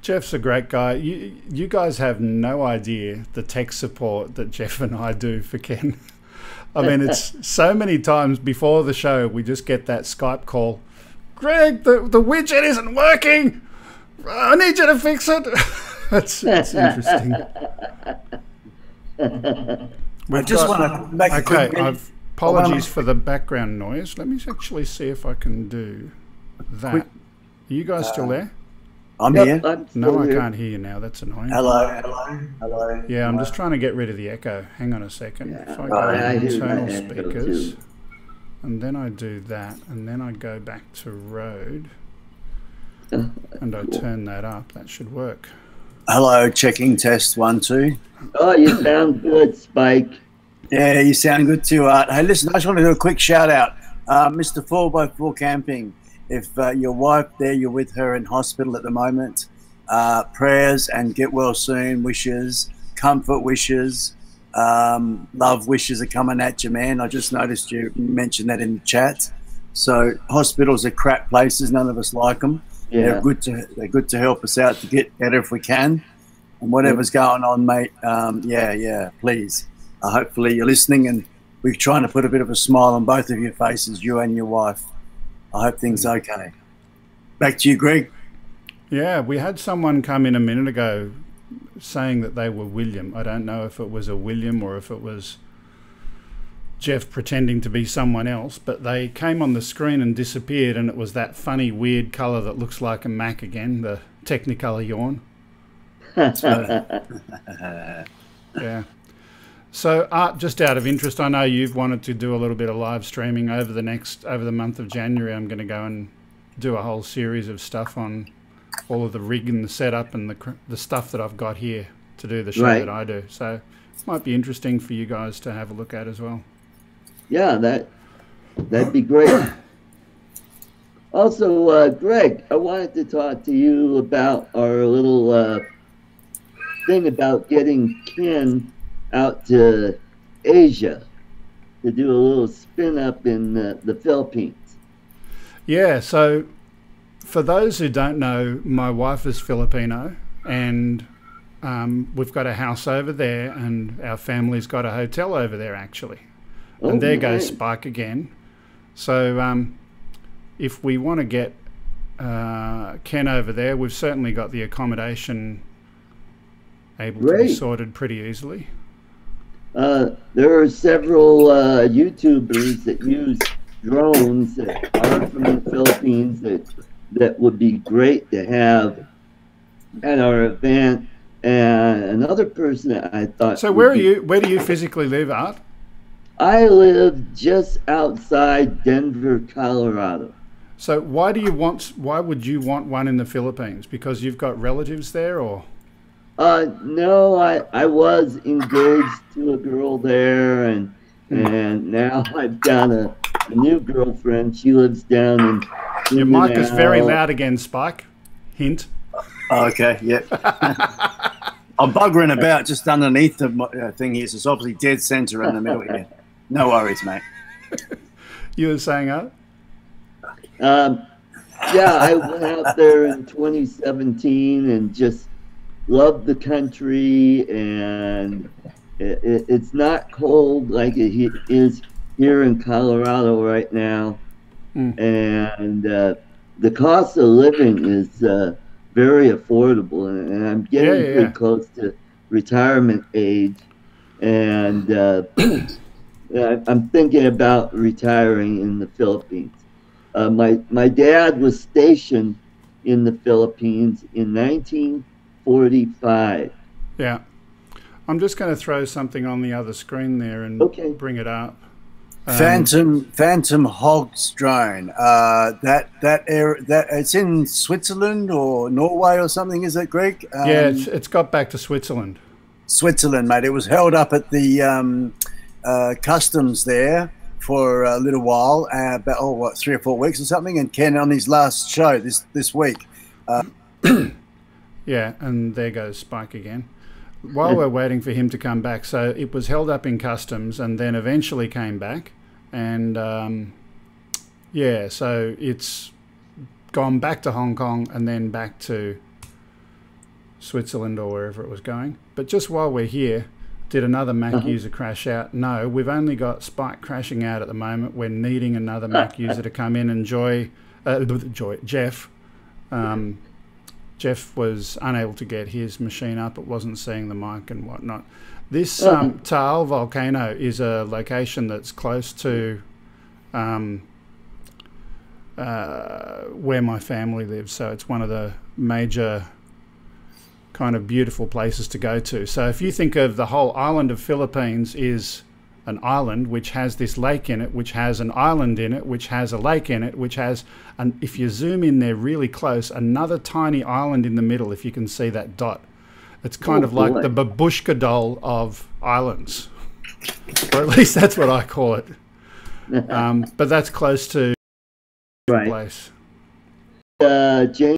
Jeff's a great guy. You guys have no idea the tech support that Jeff and I do for Ken. I mean, it's so many times before the show we just get that Skype call. Greg, the widget isn't working. I need you to fix it. It's interesting. I just want to make a quick apologies for the background noise. Let me actually see if I can do that. Are you guys still there? I'm here. No, I can't hear you now. That's annoying. Hello. Yeah, I'm just trying to get rid of the echo. Hang on a second. If I go to internal speakers, and then I do that, and then I go back to Rode, and I turn that up, that should work. Hello, checking test 1 2. Oh, you sound good, Spike. Yeah, you sound good too, Art. Hey, listen, I just want to do a quick shout out. Mr. 4x4 Camping. If your wife there, you're with her in hospital at the moment, prayers and get well soon wishes, comfort wishes, love wishes are coming at you, man. I just noticed you mentioned that in the chat. So hospitals are crap places. None of us like them. Yeah. They're good to help us out to get better if we can. And whatever's going on, mate, please. Hopefully you're listening, and we're trying to put a bit of a smile on both of your faces, you and your wife. I hope things are okay. Back to you, Greg. Yeah, we had someone come in a minute ago saying that they were William. I don't know if it was a William or if it was Jeff pretending to be someone else, but they came on the screen and disappeared, and it was that funny, weird colour that looks like a Mac again, the Technicolor yawn. Yeah. So, Art, just out of interest, I know you've wanted to do a little bit of live streaming over the month of January. I'm going to go and do a whole series of stuff on all of the rig and the setup and the stuff that I've got here to do the show that I do. So, it might be interesting for you guys to have a look at as well. Yeah, that'd be great. Also, Greg, I wanted to talk to you about our little thing about getting Ken out to Asia to do a little spin up in the Philippines. Yeah, so for those who don't know, my wife is Filipino, and we've got a house over there, and our family's got a hotel over there actually. And there goes Spike again. So if we want to get Ken over there, we've certainly got the accommodation able to be sorted pretty easily. There are several YouTubers that use drones that are from the Philippines that would be great to have at our event. And another person that I thought. So where do you physically live, Art? I live just outside Denver, Colorado. So why would you want one in the Philippines? Because you've got relatives there, or? No, I was engaged to a girl there, and now I've got a new girlfriend. She lives down in. Your mic is very loud again, Spike. Hint. Okay, yeah. I'm buggering about just underneath the thing here, so it's obviously dead center in the middle here. No worries, mate. You were saying, Art? Yeah, I went out there in 2017 and just loved the country, and it's not cold like it is here in Colorado right now. And the cost of living is very affordable, and I'm getting pretty close to retirement age, and I'm thinking about retiring in the Philippines. My dad was stationed in the Philippines in 1945. Yeah. I'm just going to throw something on the other screen there and bring it up. Phantom Hogs drone. That it's in Switzerland or Norway or something, is it, Greg? Yeah, it's got back to Switzerland. Switzerland, mate. It was held up at the customs there for a little while, about 3 or 4 weeks or something. And Ken on his last show this week. Yeah, and there goes Spike again. While we're waiting for him to come back, so it was held up in customs and then eventually came back, and yeah, so it's gone back to Hong Kong and then back to Switzerland or wherever it was going. But just while we're here, did another Mac user crash out? No, we've only got Spike crashing out at the moment. We're needing another Mac user to come in and Jeff. Jeff was unable to get his machine up. It wasn't seeing the mic and whatnot. This Taal volcano is a location that's close to where my family lives. So it's one of the major kind of beautiful places to go to. So if you think of the whole island of Philippines is an island which has this lake in it, which has an island in it, which has a lake in it, which has, and if you zoom in there really close, another tiny island in the middle, if you can see that dot. It's kind of like the babushka doll of islands, or at least that's what I call it. But that's close to the place. James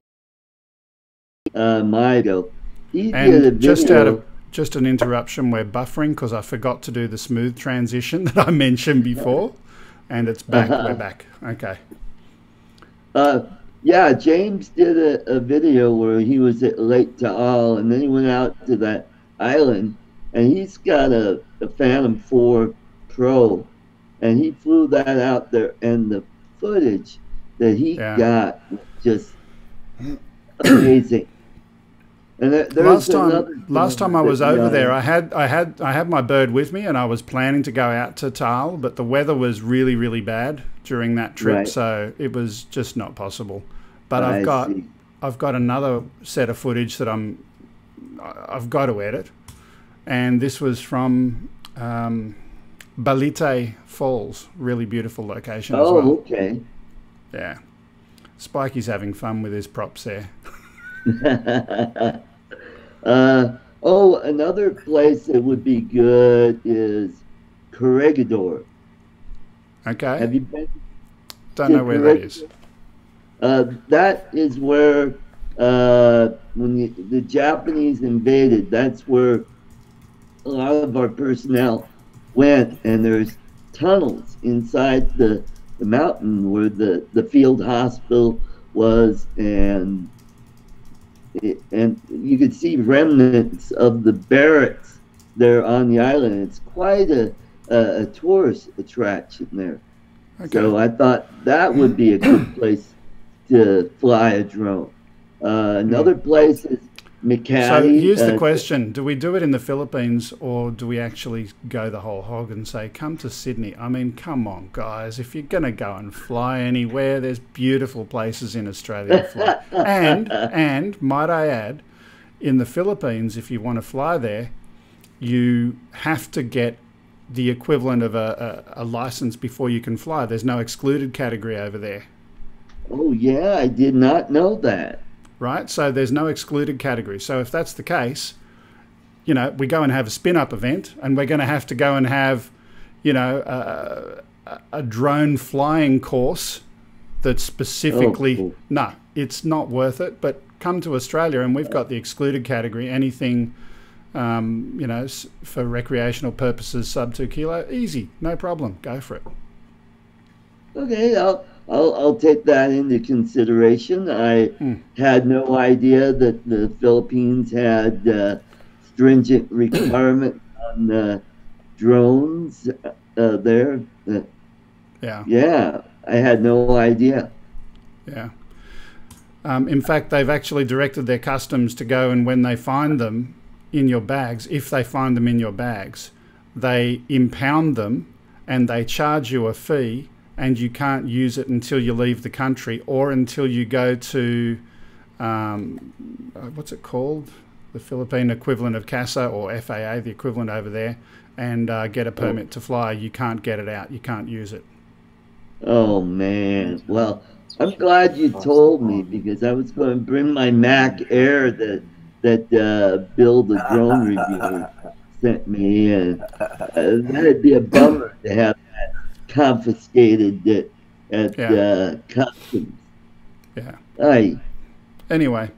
Mido, he and did a video. Just an interruption, we're buffering because I forgot to do the smooth transition that I mentioned before, and it's back. We're back. Okay. Yeah, James did a video where he was at Lake Taal, and then he went out to that island, and he's got a Phantom 4 Pro, and he flew that out there, and the footage that he got was just amazing. And last time I was over there, I had my bird with me, and I was planning to go out to Taal, but the weather was really, really bad during that trip, so it was just not possible. But I've got another set of footage that I've got to edit, and this was from Balite Falls, really beautiful location as well. Oh, okay. Yeah, Spikey's having fun with his props there. Another place that would be good is Corregidor. Okay. Have you been? Don't know where that is. That is where when the Japanese invaded, that's where a lot of our personnel went, and there's tunnels inside the mountain where the field hospital was, and you could see remnants of the barracks there on the island. It's quite a tourist attraction there. Okay. So I thought that would be a good place to fly a drone. Another place is Macati. So here's the question. Do we do it in the Philippines, or do we actually go the whole hog and say, come to Sydney? I mean, come on, guys. If you're going to go and fly anywhere, there's beautiful places in Australia to fly. And might I add, in the Philippines, if you want to fly there, you have to get the equivalent of a license before you can fly. There's no excluded category over there. Oh, yeah, I did not know that. Right? So there's no excluded category. So if that's the case, you know, we go and have a spin-up event, and we're going to have to go and have, you know, a drone flying course that's specifically... Oh, cool. No, it's not worth it. But come to Australia, and we've got the excluded category, anything, you know, for recreational purposes, sub 2 kilo, easy, no problem. Go for it. Okay, I'll take that into consideration. I had no idea that the Philippines had stringent requirements on drones there. Yeah, I had no idea. Yeah. In fact, they've actually directed their customs to go, and when they find them in your bags, if they find them in your bags, they impound them and they charge you a fee, and you can't use it until you leave the country or until you go to, what's it called? The Philippine equivalent of CASA, or FAA, the equivalent over there, and get a permit to fly. You can't get it out. You can't use it. Oh, man. Well, I'm glad you told me, because I was going to bring my Mac Air that Bill the drone reviewer sent me, and that'd be a bummer to have that confiscated at customs. Yeah. Aye. Anyway,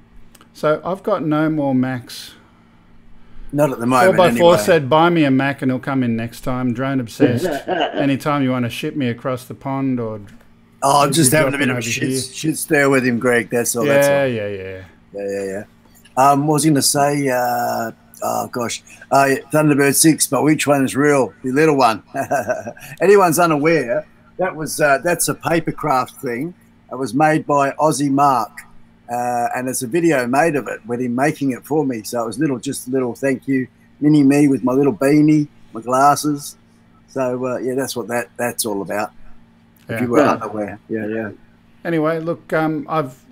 so I've got no more Macs. Not at the moment. 4x4 anyway. said, buy me a Mac and he'll come in next time. Drone Obsessed. Anytime you want to ship me across the pond, or... Oh, I'm just having a bit of a shit stir with him, Greg. That's all. Yeah. What was I going to say? Oh, gosh. Thunderbird 6, but which one is real? The little one. Anyone's unaware, that's a papercraft thing. It was made by Aussie Mark, and it's a video made of it with him making it for me. So it was just a little thank you, mini me with my little beanie, my glasses. So, yeah, that's what that's all about. If you were unaware. Yeah. Anyway, look, I've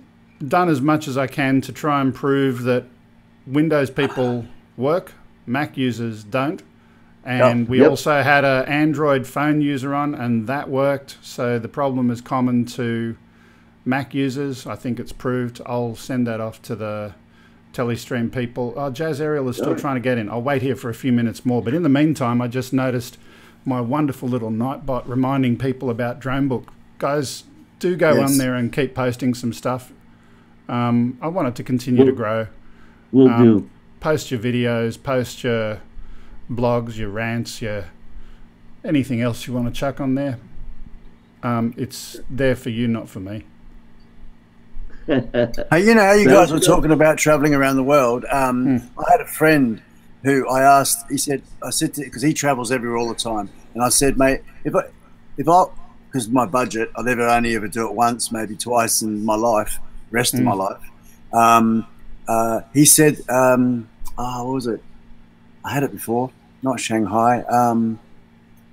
done as much as I can to try and prove that Windows people work, Mac users don't. And we also had an Android phone user on, and that worked. So the problem is common to Mac users. I think it's proved. I'll send that off to the Telestream people. Oh, Jazz Ariel is still trying to get in. I'll wait here for a few minutes more. But in the meantime, I just noticed my wonderful little Nightbot reminding people about DroneBook. Guys, do go on there and keep posting some stuff. I want it to continue to grow. Will do. Post your videos, post your blogs, your rants, your anything else you want to chuck on there. It's there for you, not for me. Hey, you know how you guys were talking about traveling around the world. I had a friend who I asked. I said because he travels everywhere all the time, and I said, mate, if I because my budget, I'll only ever do it once, maybe twice in my life, rest of my life. He said, what was it? I had it before, not Shanghai.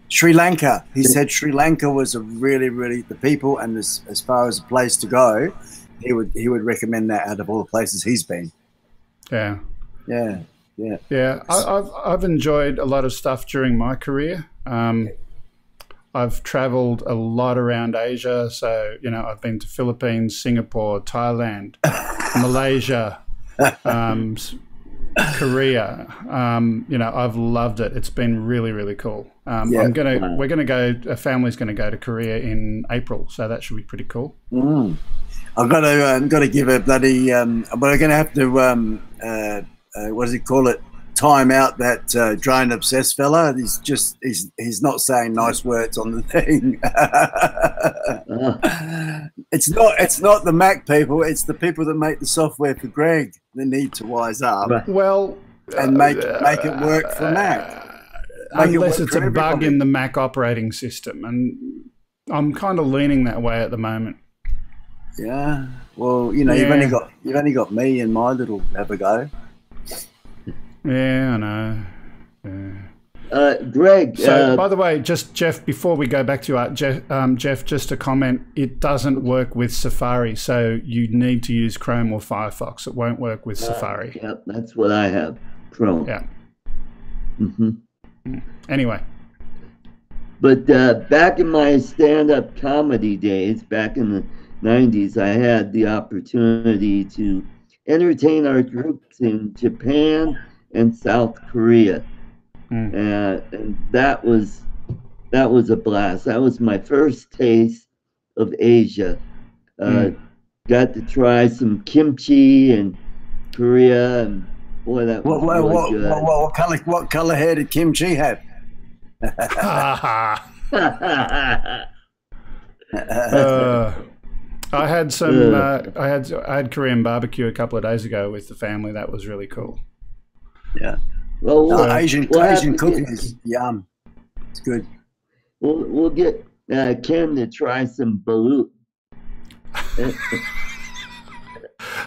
Sri Lanka. He said Sri Lanka was a really the people, and as far as a place to go, he would recommend that out of all the places he's been. Yeah. Yeah. I've enjoyed a lot of stuff during my career. I've traveled a lot around Asia, so I've been to Philippines, Singapore, Thailand, Malaysia, Korea. I've loved it. It's been really cool. A family's gonna go to Korea in April, so that should be pretty cool. I've got to give a bloody. But I'm gonna have to what does he call it? Time out that drone obsessed fella. He's not saying nice words on the thing. It's not the Mac people. It's the people that make the software for Greg. They need to wise up. Well, and make it work for Mac. Unless it's a bug in the Mac operating system, and I'm kind of leaning that way at the moment. Yeah. Well, you've only got me and my little have a go. Yeah, I know. Yeah. Greg. So, by the way, just Jeff, before we go back to art, Jeff, just a comment. It doesn't work with Safari, so you need to use Chrome or Firefox. It won't work with Safari. Yep, that's what I have. Chrome. Yeah. Mm-hmm. Anyway. But back in my stand-up comedy days, back in the 90s, I had the opportunity to entertain our groups in Japan and South Korea. And that was a blast. That was my first taste of Asia. Got to try some kimchi in Korea, and boy, that was really good. What color hair did kimchi have? I had some. I had Korean barbecue a couple of days ago with the family. That was really cool. Yeah. Well, Asian cooking is yum. It's good. We'll get Ken to try some balut.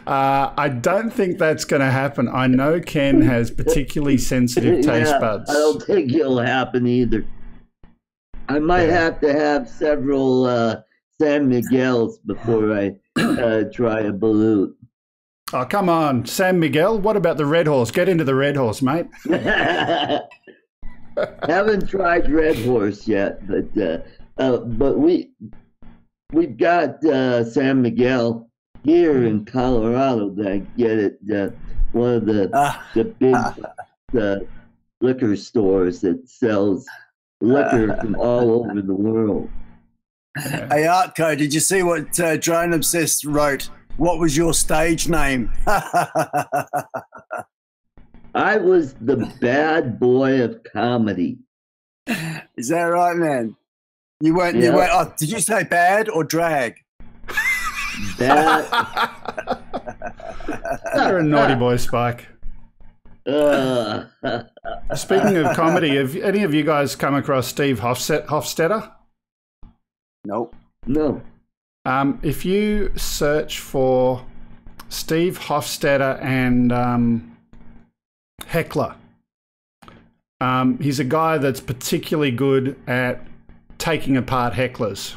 I don't think that's going to happen. I know Ken has particularly sensitive taste buds. I don't think it'll happen either. I might have to have several San Miguel's before I try a balut. Oh, come on, San Miguel. What about the Red Horse? Get into the Red Horse, mate. Haven't tried Red Horse yet, but we've got San Miguel here in Colorado. That I get at one of the big liquor stores that sells liquor from all over the world. Hey, Artco, did you see what Drone Obsessed wrote? What was your stage name? I was the bad boy of comedy. Is that right, man? You weren't. Yeah. You weren't. Oh, did you say bad or drag? Bad. You're a naughty boy, Spike. Speaking of comedy, have any of you guys come across Steve Hofstetter? Nope. No. If you search for Steve Hofstetter and Heckler, he's a guy that's particularly good at taking apart hecklers.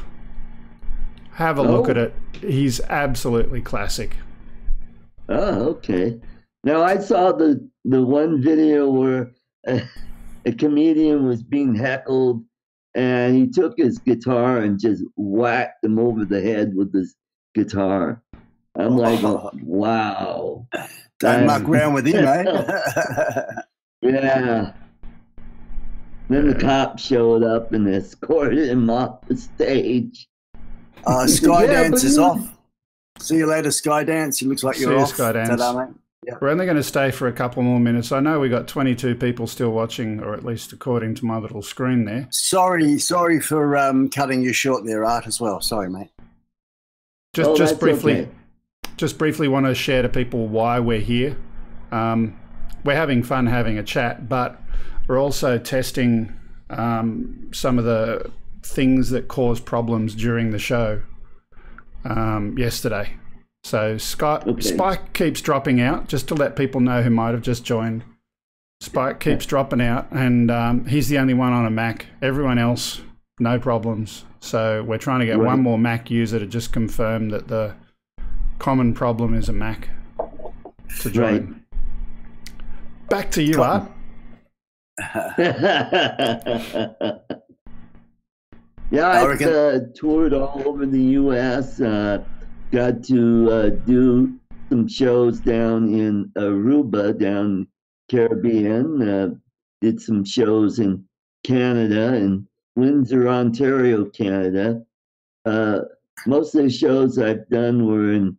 Have a look at it. He's absolutely classic. Oh, okay. Now, I saw the one video where a comedian was being heckled, and he took his guitar and just whacked him over the head with his guitar. I'm like, wow. Don't muck around with him, eh? Yeah. Then the cops showed up and escorted him off the stage. Skydance is off. See you later, Skydance. It looks like you're off. Skydance. Yeah. We're only going to stay for a couple more minutes. I know we got 22 people still watching, or at least according to my little screen there. Sorry for cutting you short there, Art, as well. Sorry, mate. Just briefly want to share to people why we're here. We're having fun having a chat, but we're also testing some of the things that cause problems during the show yesterday. So Spike keeps dropping out, just to let people know who might have just joined. Spike keeps dropping out, and he's the only one on a Mac. Everyone else, no problems. So we're trying to get one more Mac user to just confirm that the common problem is a Mac to join. Back to you, Art. Yeah, I've toured all over the U.S., got to do some shows down in Aruba, down Caribbean, did some shows in Canada and Windsor, Ontario, Canada. Most of the shows I've done were in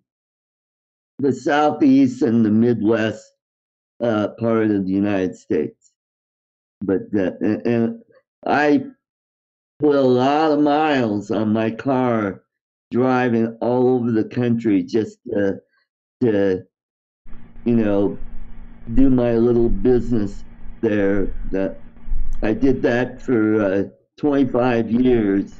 the Southeast and the Midwest part of the United States. But and I put a lot of miles on my car driving all over the country just to do my little business there. That I did that for 25 years.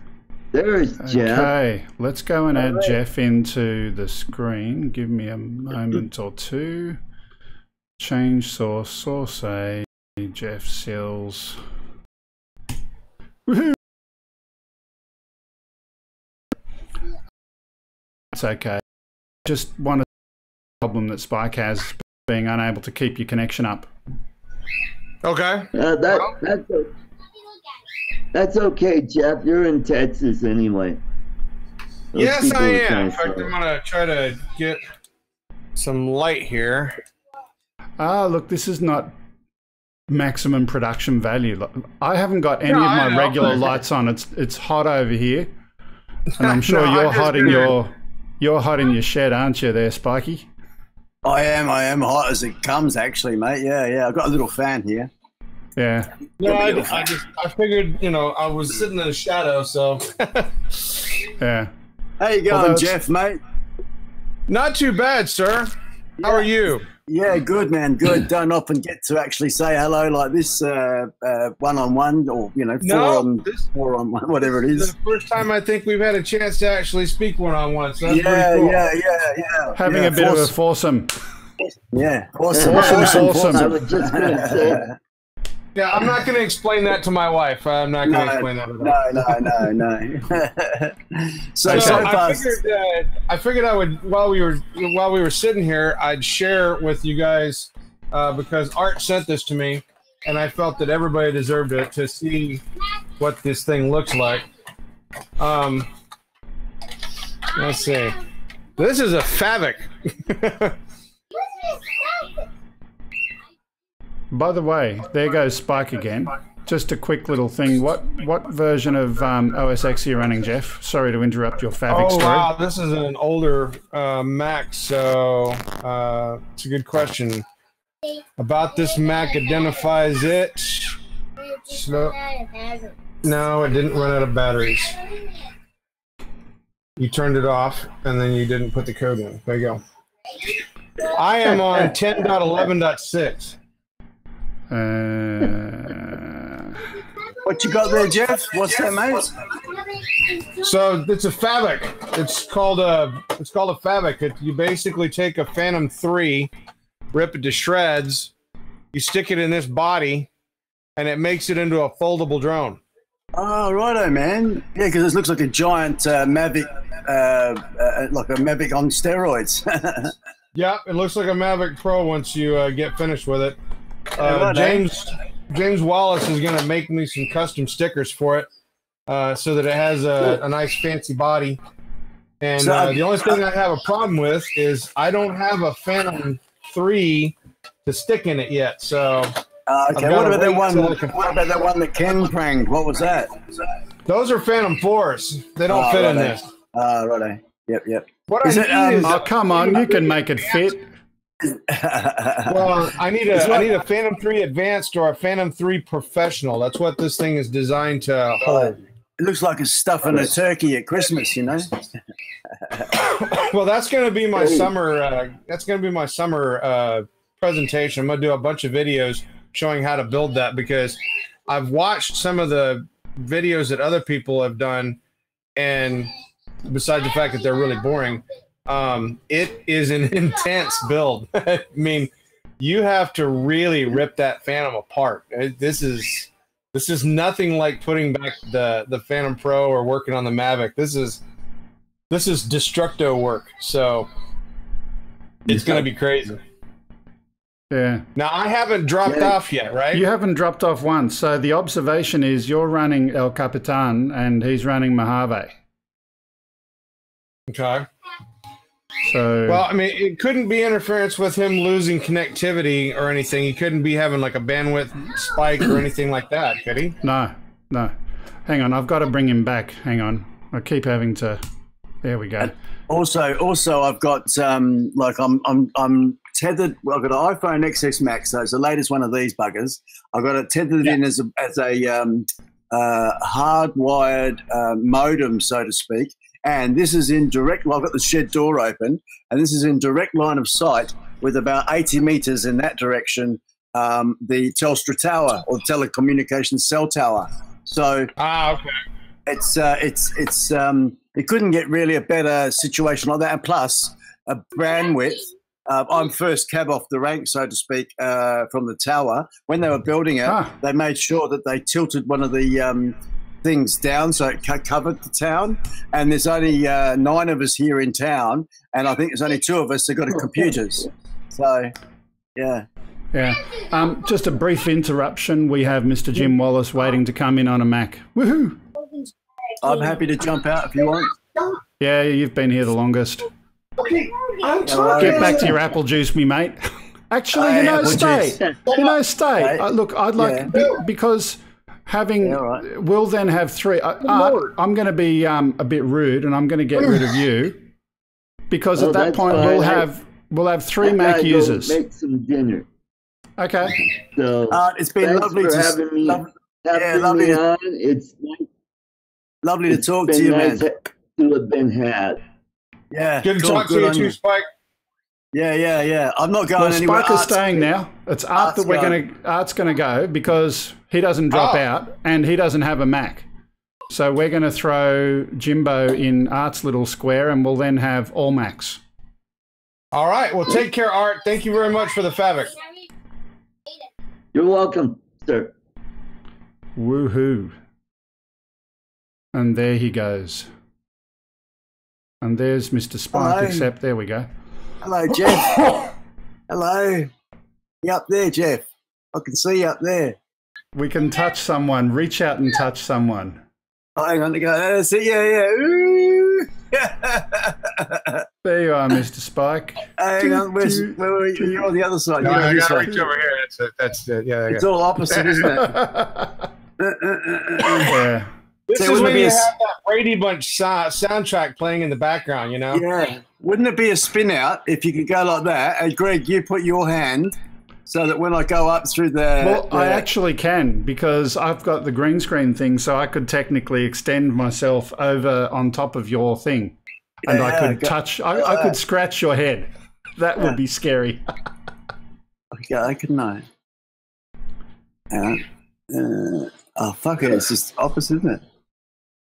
There's Jeff. Okay, let's go and add Jeff into the screen. Give me a moment or two. Change source, source A, Jeff Sills. Woohoo! It's okay. Just one problem that Spike has, being unable to keep your connection up. Okay. That's okay, Jeff. You're in Texas anyway. Those Yes, I people are am. In kinda fact, slow. I'm gonna try to get some light here. Ah, look, this is not maximum production value. Look, I haven't got any No, of I my know. regular lights on. It's hot over here, and I'm sure No, you're I'm just hot in gonna- you're hot in your shed, aren't you, there, Spiky? I am hot as it comes, actually, mate. Yeah. I've got a little fan here. Yeah. No, I figured, you know, I was sitting in the shadow, so. Yeah. How you going, Jeff, mate? Not too bad, sir. How are you? Yeah, good, man. Good. Don't often get to actually say hello like this, one-on-one, or four-on-one, whatever it This is. is the first time I think we've had a chance to actually speak one-on-one. So that's Yeah, pretty cool. yeah. Having a bit of a foursome. Yeah, awesome. I was just going to say. Yeah, I'm not going to explain that to my wife. I'm not going to explain that at all. No. so far, I figured I would while we were sitting here, I'd share with you guys because Art sent this to me, and I felt that everybody deserved to see what this thing looks like. Let's see. This is a Favic. By the way, there goes Spike again. Just a quick little thing. What version of OS X are you running, Jeff? Sorry to interrupt your Favic story. Wow, this is an older Mac, so it's a good question. About this Mac identifies it. No, it didn't run out of batteries. You turned it off, and then you didn't put the code in. There you go. I am on 10.11.6. What you got there, Jeff? What's that, mate? So it's a Favic. It's called a Favic. You basically take a Phantom 3, rip it to shreds, you stick it in this body, and it makes it into a foldable drone. Oh, righto, man. Yeah, because this looks like a giant Mavic, like a Mavic on steroids. Yeah, it looks like a Mavic Pro once you get finished with it. James Wallace is going to make me some custom stickers for it so that it has a nice fancy body. And the only thing I have a problem with is I don't have a Phantom 3 to stick in it yet. So okay, what about that one that Ken pranked? What was that? Those are Phantom 4s. They don't fit in this. Righto. Yep. What I need is oh, come on, you can make it fit. Well, I need a Phantom 3 Advanced or a Phantom 3 Professional. That's what this thing is designed to hold. It looks like it's stuffing a turkey at Christmas, you know. Well, that's going to be my summer. That's going to be my summer presentation. I'm going to do a bunch of videos showing how to build that because I've watched some of the videos that other people have done, and besides the fact that they're really boring. It is an intense build. I mean, you have to really rip that Phantom apart. This is nothing like putting back the Phantom Pro or working on the Mavic. This is destructo work. So it's going to be crazy. Yeah. Now I haven't dropped off yet, right? You haven't dropped off once. So the observation is you're running El Capitan and he's running Mojave. Okay. So, well, I mean, it couldn't be interference with him losing connectivity or anything. He couldn't be having like a bandwidth spike or anything like that, could he? No. Hang on, I've got to bring him back. Hang on. I keep having to. There we go. Also, I've got like I'm tethered. Well, I've got an iPhone XS Max, so it's the latest one of these buggers. I've got it tethered in as a hardwired modem, so to speak. And this is in direct, well, I've got the shed door open, and this is in direct line of sight with about 80 meters in that direction, the Telstra tower or telecommunications cell tower. So okay. It couldn't get really a better situation like that. And plus, a bandwidth I'm first cab off the rank, so to speak, from the tower. When they were building it, they made sure that they tilted one of the things down so it covered the town. And there's only 9 of us here in town, and I think there's only 2 of us that got computers. So, yeah. Yeah. Just a brief interruption. We have Mr. Jim Wallace waiting to come in on a Mac. Woohoo! I'm happy to jump out if you want. Yeah, you've been here the longest. Okay, Get back to your apple juice, me mate. Actually, stay. Stay. Look, I'd like because having we'll then have 3. I'm going to be a bit rude, and I'm going to get rid of you because at that point we'll have 3 Mac users. Make some dinner. Okay. So it's been lovely to having me. Lovely me on. It's lovely to talk to you, nice man. To have been had. Yeah. Good to talk to you too, Spike. Yeah. I'm not going anywhere. Spike is staying now. It's Art that Art's gonna go because he doesn't drop out and he doesn't have a Mac. So we're gonna throw Jimbo in Art's little square, and we'll then have all Macs. All right. Well, take care, Art. Thank you very much for the Favic. You're welcome, sir. Woohoo! And there he goes. And there's Mr. Spike, Hello. except there we go. Hello, Jeff. Hello. You up there, Jeff? I can see you up there. We can touch someone. Reach out and touch someone. Oh, hang on to go. That's it. Yeah. Ooh. There you are, Mr. Spike. Hang on. Where are you? You're on the other side. No, I got to reach over here. That's it. Yeah. It's all opposite, isn't it? Yeah. This is when you have that Brady Bunch soundtrack playing in the background, you know? Yeah. Wouldn't it be a spin out if you could go like that? And Greg, you put your hand so that when I go up through the... Well, I actually can because I've got the green screen thing, so I could technically extend myself over on top of your thing. And I could touch... I could scratch your head. That would be scary. Okay, couldn't I? Oh, fuck it. It's just opposite, isn't it?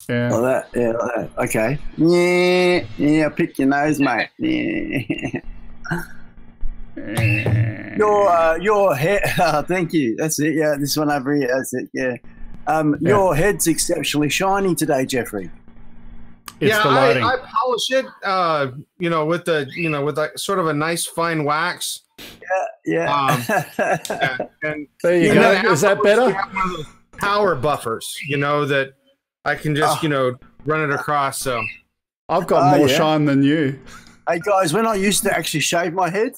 Yeah. Like that. Yeah, like that. Okay. Yeah, pick your nose, mate. Yeah. Your head. Thank you. That's it. Yeah, this one over here. That's it. Yeah. Your head's exceptionally shiny today, Jeffrey. It's the lighting. I polish it. With like sort of a nice fine wax. Yeah. And there you go. Is that better? Have one of those power buffers, that I can just, run it across. So I've got more shine than you. Hey guys, when I used to actually shave my head,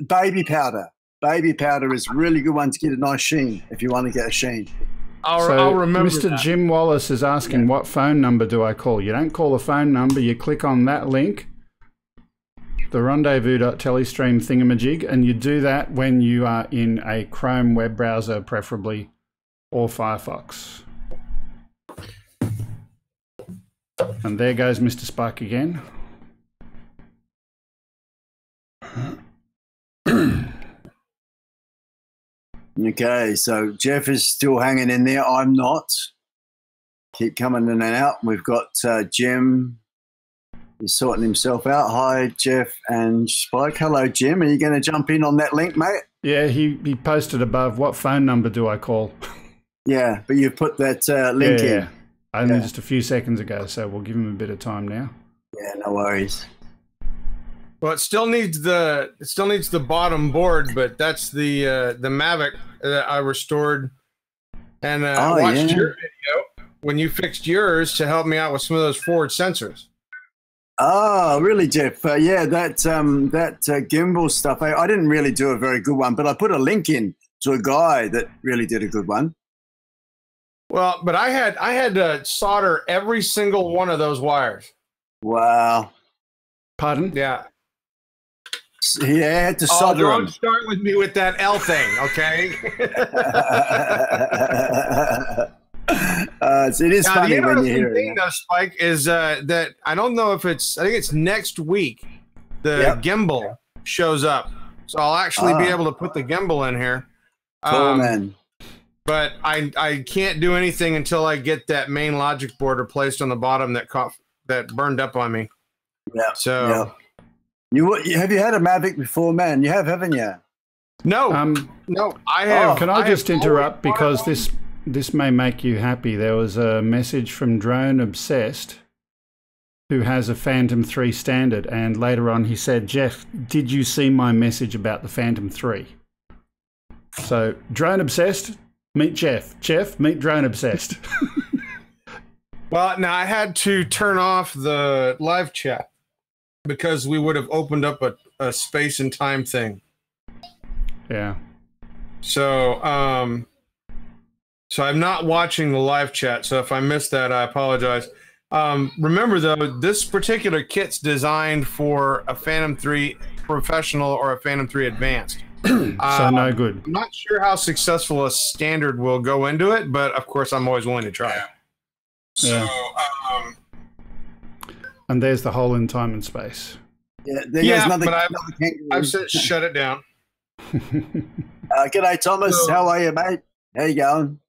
baby powder. Baby powder is a really good one to get a nice sheen if you want to get a sheen. I'll remember Mr. that. Jim Wallace is asking, what phone number do I call? You don't call a phone number. You click on that link, the rendezvous.telestream thingamajig, and you do that when you are in a Chrome web browser, preferably, or Firefox. And there goes Mr. Spike again. Okay, so Jeff is still hanging in there. I'm not. Keep coming in and out. We've got Jim. He's sorting himself out. Hi, Jeff and Spike. Hello, Jim. Are you going to jump in on that link, mate? Yeah, he posted above, what phone number do I call? Yeah, but you've put that link in. Yeah. Only just a few seconds ago, so we'll give him a bit of time now. Yeah, no worries. Well, it still needs the bottom board, but that's the Mavic that I restored and watched your video when you fixed yours to help me out with some of those forward sensors. Oh, really, Jeff? Yeah, that gimbal stuff. I didn't really do a very good one, but I put a link in to a guy that really did a good one. Well, but I had to solder every single one of those wires. Wow. Pardon? Yeah. He had to solder them. Don't start with me with that L thing, okay? It is funny when you hear it. The interesting thing, though, Spike, is that I don't know if I think it's next week the gimbal shows up. So I'll actually be able to put the gimbal in here. Cool, man. But I can't do anything until I get that main logic board replaced on the bottom that burned up on me. Yeah. So Have you had a Mavic before, man? You have, haven't you? No, no, I have. Can I just interrupt because this may make you happy? There was a message from Drone Obsessed, who has a Phantom 3 standard, and later on he said, "Jeff, did you see my message about the Phantom 3?" So, Drone Obsessed, meet Jeff. Jeff, meet Drone Obsessed. Well, now I had to turn off the live chat because we would have opened up a space and time thing. Yeah. So, so I'm not watching the live chat. So if I missed that, I apologize. Remember though, this particular kit's designed for a Phantom 3 Professional or a Phantom 3 Advanced. So no good. I'm not sure how successful a standard will go into it, but of course I'm always willing to try. Yeah. And there's the hole in time and space. Yeah, but I've said shut it down. G'day, Thomas. How are you, mate? How you going?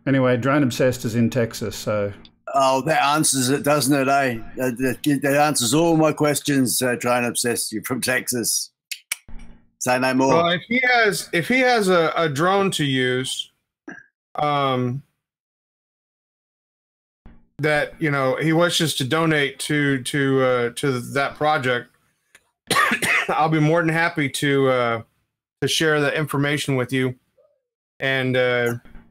Anyway, Drone Obsessed is in Texas, so... Oh, that answers it, doesn't it, eh? That answers all my questions, Drone Obsessed. You're from Texas. Say no more. Well, if he has a drone to use, that he wishes to donate to that project, I'll be more than happy to share the information with you, and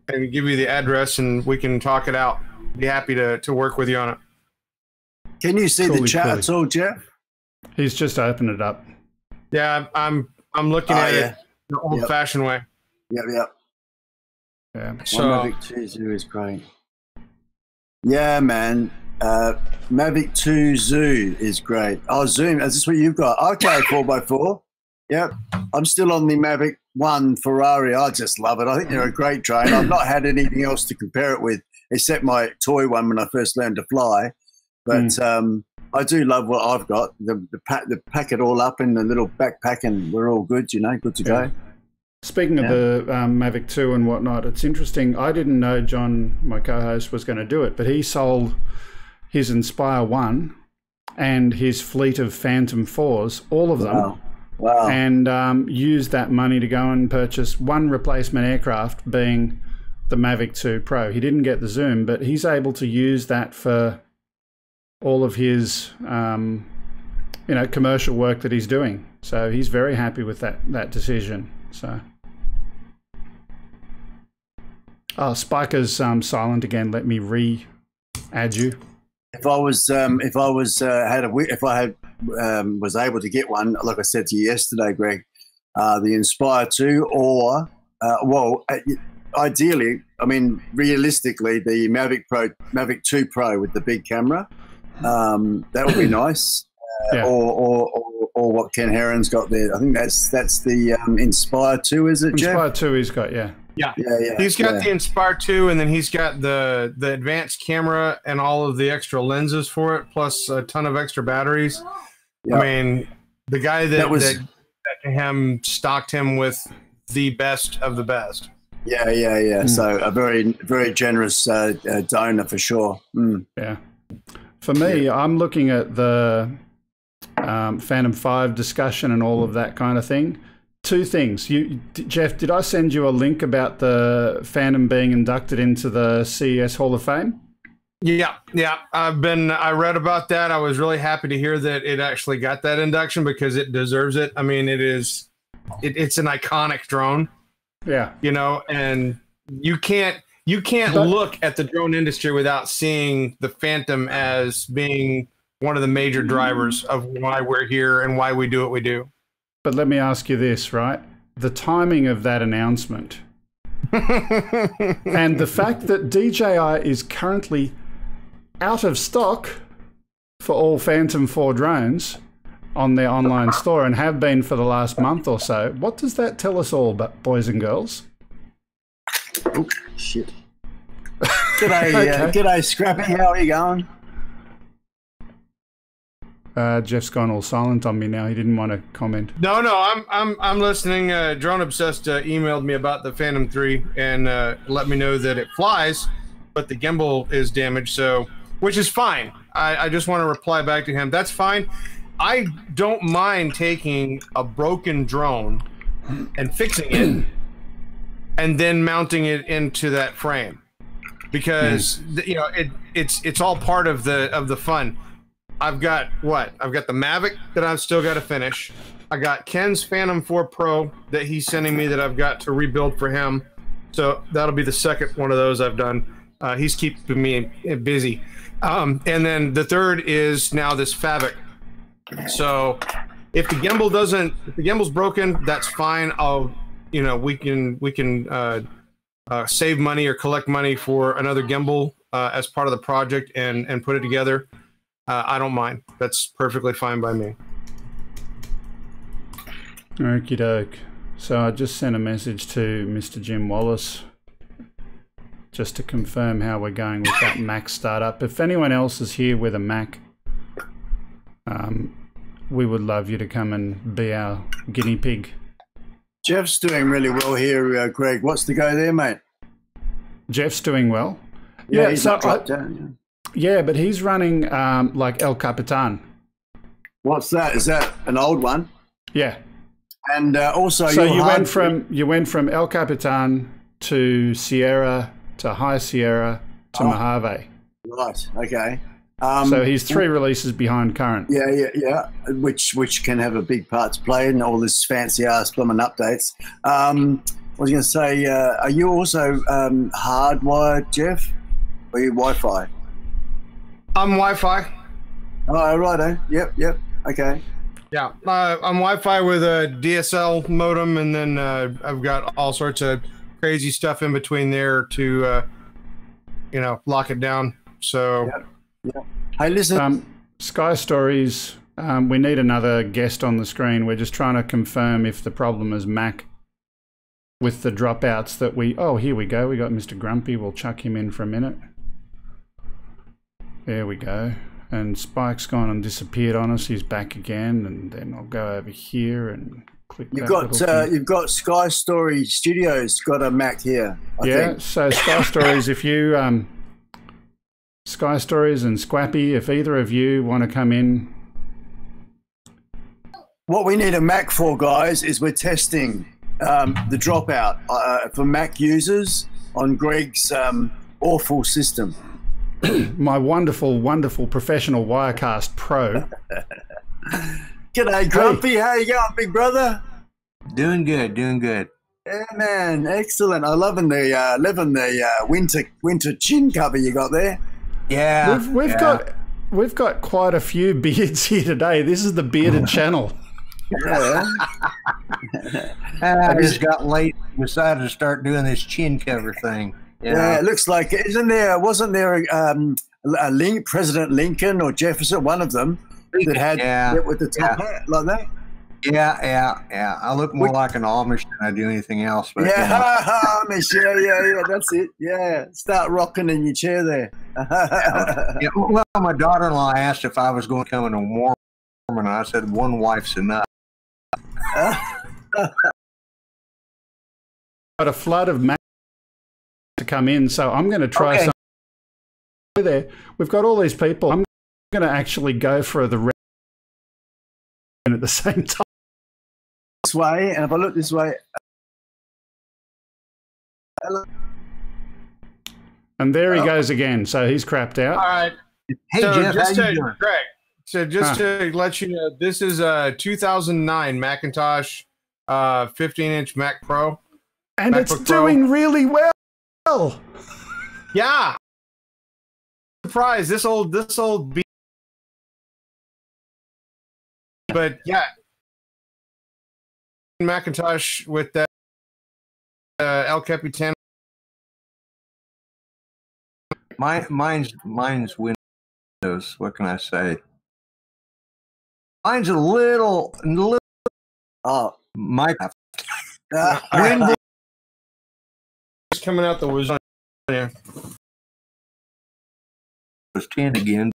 give you the address, and we can talk it out. Be happy to work with you on it. Can you see the chat at all, Jeff? He's just opened it up. Yeah, I'm looking at it the old-fashioned way. Yep. Yeah. So Mavic 2 Zoo is great. Yeah, man. Mavic 2 Zoo is great. Oh, Zoom. Is this what you've got? Okay, 4x4. Yep. I'm still on the Mavic 1 Ferrari. I just love it. I think they're a great drone. I've not had anything else to compare it with except my toy one when I first learned to fly. But I do love what I've got. The pack it all up in the little backpack and we're all good, good to go. Speaking of the Mavic 2 and whatnot, it's interesting. I didn't know John, my co-host, was going to do it, but he sold his Inspire 1 and his fleet of Phantom 4s, all of them, Wow. and used that money to go and purchase one replacement aircraft, being the Mavic 2 Pro. He didn't get the Zoom, but he's able to use that for all of his commercial work that he's doing. So he's very happy with that decision. So. Oh, Spiker's silent again. Let me re-add you. If I was able to get one, like I said to you yesterday, Greg, the Inspire 2 or ideally, I mean, realistically, the Mavic 2 Pro with the big camera, that would be nice. Or what Ken Heron's got there. I think that's the Inspire 2, is it, Jeff? Inspire 2 he's got, yeah. He's got the Inspire 2, and then he's got the advanced camera and all of the extra lenses for it, plus a ton of extra batteries. Yep. I mean, the guy that stocked him with the best of the best. Yeah. So a very, very generous donor for sure. Yeah. For me, I'm looking at the Phantom 5 discussion and all of that kind of thing. Two things. Jeff, did I send you a link about the Phantom being inducted into the CES Hall of Fame? Yeah. I read about that. I was really happy to hear that it actually got that induction because it deserves it. I mean, it's an iconic drone. Yeah. And you can't look at the drone industry without seeing the Phantom as being one of the major drivers of why we're here and why we do what we do. But let me ask you this, right? The timing of that announcement and the fact that DJI is currently out of stock for all Phantom 4 drones on their online store and have been for the last month or so, what does that tell us all, boys and girls? Oh, shit. G'day, Scrappy. How are you going? Jeff's gone all silent on me now. He didn't want to comment. No, I'm listening. Drone Obsessed emailed me about the Phantom 3 and let me know that it flies, but the gimbal is damaged. So, which is fine. I just want to reply back to him. That's fine. I don't mind taking a broken drone and fixing it and then mounting it into that frame, because you know it's all part of the fun. I've got the Mavic that I've still got to finish. I got Ken's Phantom 4 Pro that he's sending me that I've got to rebuild for him. So that'll be the second one of those I've done. He's keeping me busy. And then the third is now this Favic. So if the gimbal's broken, that's fine. We can save money or collect money for another gimbal as part of the project and put it together. I don't mind. That's perfectly fine by me. Okie doke. So I just sent a message to Mr. Jim Wallace just to confirm how we're going with that Mac startup. If anyone else is here with a Mac, we would love you to come and be our guinea pig. Jeff's doing really well here, Greg. What's the go there, mate? Jeff's doing well. Yeah, he's not dropped down. Yeah, but he's running like El Capitan. What's that? Is that an old one? Yeah. And also, so you went from El Capitan to Sierra to High Sierra to Mojave. Right. Okay. So he's 3 releases behind current. Yeah. Which can have a big part to play in all this fancy ass plumbing updates. I was going to say, are you also hardwired, Jeff? Or are you Wi-Fi? I'm Wi-Fi. Oh, righto. Yep. Okay. Yeah, I'm Wi-Fi with a DSL modem, and then I've got all sorts of crazy stuff in between there to, lock it down. So, yeah. Hey, listen. Sky Stories. We need another guest on the screen. We're just trying to confirm if the problem is Mac with the dropouts that we. Oh, here we go. We got Mr. Grumpy. We'll chuck him in for a minute. There we go. And Spike's gone and disappeared on us. He's back again, and then I'll go over here and click. You've got Sky Story Studios got a Mac here. I think. So Sky Stories, if you Sky Stories and Squappy, if either of you want to come in. What we need a Mac for, guys, is we're testing the dropout for Mac users on Greg's awful system. My wonderful, wonderful professional Wirecast Pro. G'day, Grumpy. How you going, big brother? Doing good. Yeah, man. Excellent. I'm loving the winter chin cover you got there. Yeah. We've got quite a few beards here today. This is the bearded channel. Yeah. I just got late. Decided to start doing this chin cover thing. Yeah, it looks like wasn't there a President Lincoln or Jefferson, one of them, that had it with the top hat like that? Yeah. I look more like an Amish than I do anything else. But, Amish. Yeah. That's it. Yeah, start rocking in your chair there. Well, my daughter-in-law asked if I was going to come in a Mormon, and I said one wife's enough. Got a flood of Mac to come in, so I'm going to try something there. We've got all these people. I'm going to actually go for the red at the same time. This way, and if I look this way, and there he goes again. So he's crapped out. All right. Hey, so Jeff, just how you doing? Greg. So just to let you know, this is a 2009 Macintosh 15-inch Mac Pro. And MacBook it's Pro. doing really well. Yeah. Surprise! This old but yeah, Macintosh with that El Capitan. Mine's Windows. What can I say? Mine's a little. Microsoft. Windows is coming out the wizard. Yeah. Was 10 again,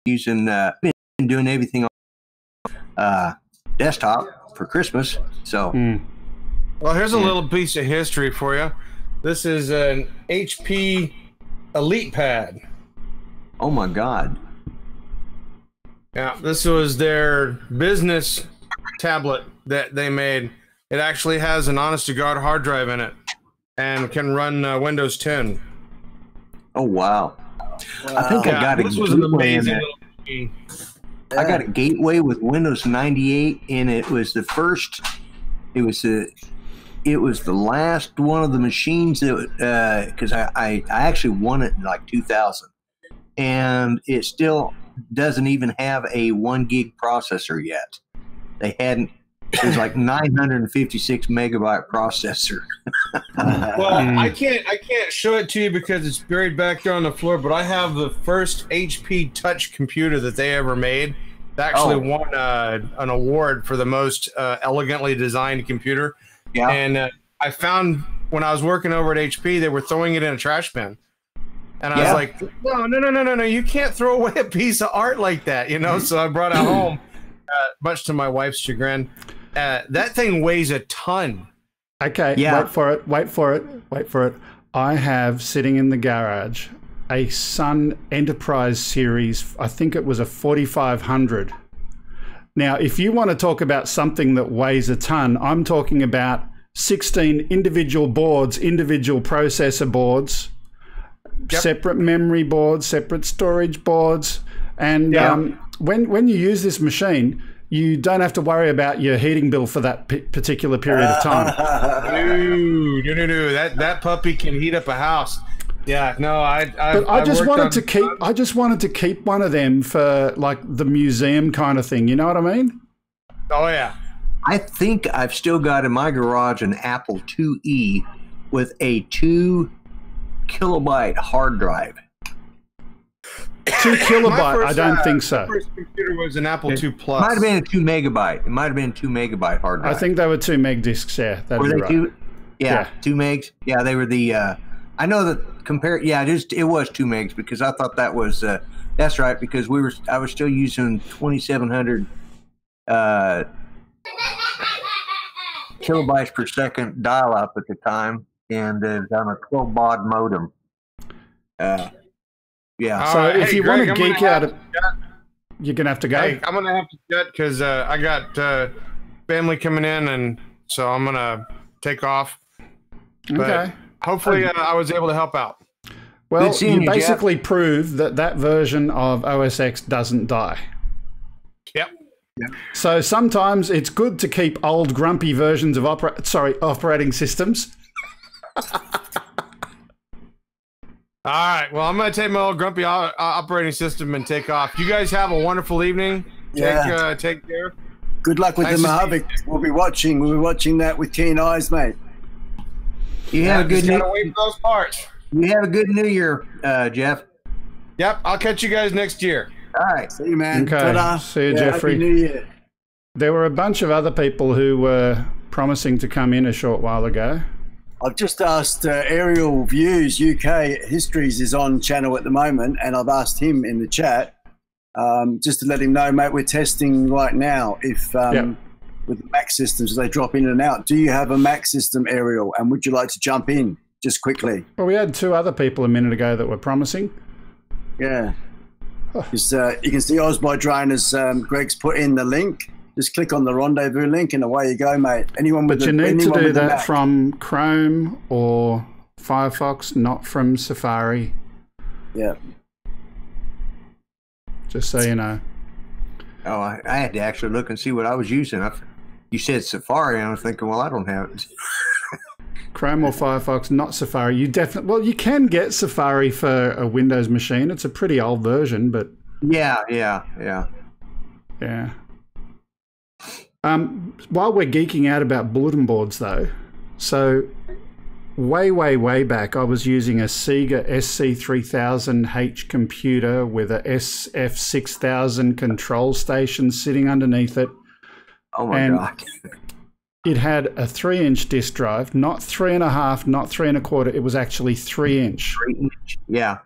using been doing everything on desktop for Christmas. So, well, here's a little piece of history for you. This is an HP Elite Pad. Oh my God! Yeah, this was their business tablet that they made. It actually has an honest-to-God hard drive in it and can run Windows 10. Oh, wow. I think I got this was an amazing little machine. I got a Gateway with Windows 98, and it was the first. It was the last one of the machines that because I actually won it in like 2000, and it still doesn't even have a 1 gig processor yet. They hadn't. It was like 956 megabyte processor. Well, I can't show it to you because it's buried back there on the floor. But I have the first HP Touch computer that they ever made. It actually won an award for the most elegantly designed computer. Yeah. And I found when I was working over at HP, they were throwing it in a trash bin. And I was like, no, you can't throw away a piece of art like that, you know? So I brought it home, much to my wife's chagrin. That thing weighs a ton. Okay, wait for it. I have sitting in the garage a Sun Enterprise series, I think it was a 4500. Now, if you want to talk about something that weighs a ton, I'm talking about 16 individual boards, individual processor boards, separate memory boards, separate storage boards. And when you use this machine, you don't have to worry about your heating bill for that particular period of time. No. That puppy can heat up a house. Yeah, no, I just wanted to keep one of them for like the museum kind of thing. You know what I mean? Oh yeah. I think I've still got in my garage an Apple IIe with a 2 kilobyte hard drive. 2 kilobyte? I don't think so. My first computer was an Apple II Plus. It might have been a 2 megabyte. It might have been a 2 megabyte hard drive. I think they were 2 meg discs. Yeah, were they 2? Yeah, 2 megs. Yeah, they were the. I know that it was 2 megs because I thought that was. That's right because I was still using 2700 kilobytes per second dial-up at the time, and on a 12 baud modem. Yeah. So if you want to geek out, you're gonna have to go. Hey, I'm gonna have to jet because I got family coming in, and so I'm gonna take off. Okay. But hopefully, I was able to help out. Well, you basically proved that version of OS X doesn't die. Yep. So sometimes it's good to keep old grumpy versions of operating systems. All right. Well, I'm going to take my old grumpy operating system and take off. You guys have a wonderful evening. Take care. Good luck with the Mavic. We'll be watching that with keen eyes, mate. You have a good wait for those parts. You have a good New Year, Jeff. Yep. I'll catch you guys next year. All right. See you, man. Okay. Ta-da. See you, Jeffrey. Happy New Year. There were a bunch of other people who were promising to come in a short while ago. I've just asked Aerial Views UK Histories is on channel at the moment, and I've asked him in the chat just to let him know, mate, we're testing right now if with the Mac systems, they drop in and out. Do you have a Mac system, Aerial, and would you like to jump in just quickly? Well, we had 2 other people a minute ago that were promising. Yeah. Because you can see Oz by Drone as Greg's put in the link. Just click on the rendezvous link and away you go, mate. But you need to do that from Chrome or Firefox, not from Safari. Yeah. Just so you know. Oh, I had to actually look and see what I was using. You said Safari, and I was thinking, well, I don't have it. Chrome or Firefox, not Safari. You you can get Safari for a Windows machine. It's a pretty old version, but yeah. While we're geeking out about bulletin boards, though, so way back, I was using a Sega SC3000H computer with a SF6000 control station sitting underneath it. Oh my God. It had a 3-inch disk drive, not 3.5, not 3 1/4. It was actually 3-inch. 3-inch, yeah.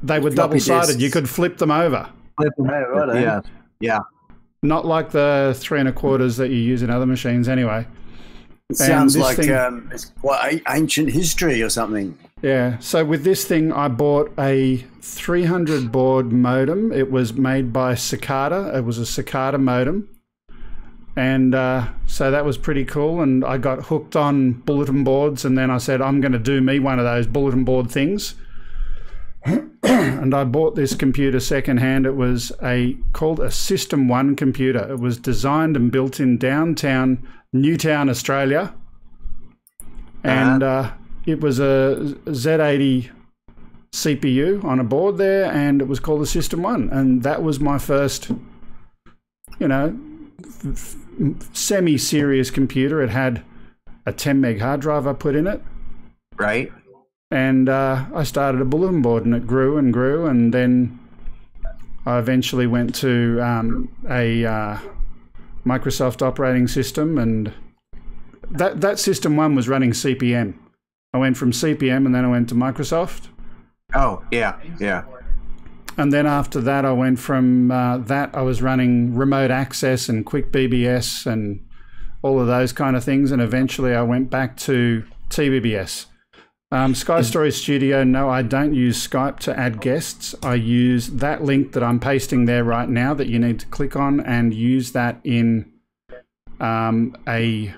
They were double-sided. You could flip them over. Flip them over, yeah. Not like the 3 1/4s that you use in other machines, anyway. It sounds like it's quite ancient history or something. Yeah. So with this thing, I bought a 300 baud modem. It was made by Cicada. It was a Cicada modem. And so that was pretty cool. And I got hooked on bulletin boards. And then I said, I'm going to do me one of those bulletin board things. And I bought this computer secondhand. It was called a System 1 computer. It was designed and built in downtown Newtown, Australia. And it was a Z80 CPU on a board there, and it was called a System 1. And that was my first, you know, semi-serious computer. It had a 10 meg hard drive I put in it. Right. And I started a bulletin board, and it grew and grew, and then I eventually went to a Microsoft operating system, and that System 1 was running CP/M. I went from CP/M, and then I went to Microsoft. Oh, yeah, yeah. And then after that, I went from that, I was running remote access and quick BBS and all of those kind of things, and eventually I went back to TBBS. Sky Story Studio, no, I don't use Skype to add guests. I use that link that I'm pasting there right now that you need to click on and use that in a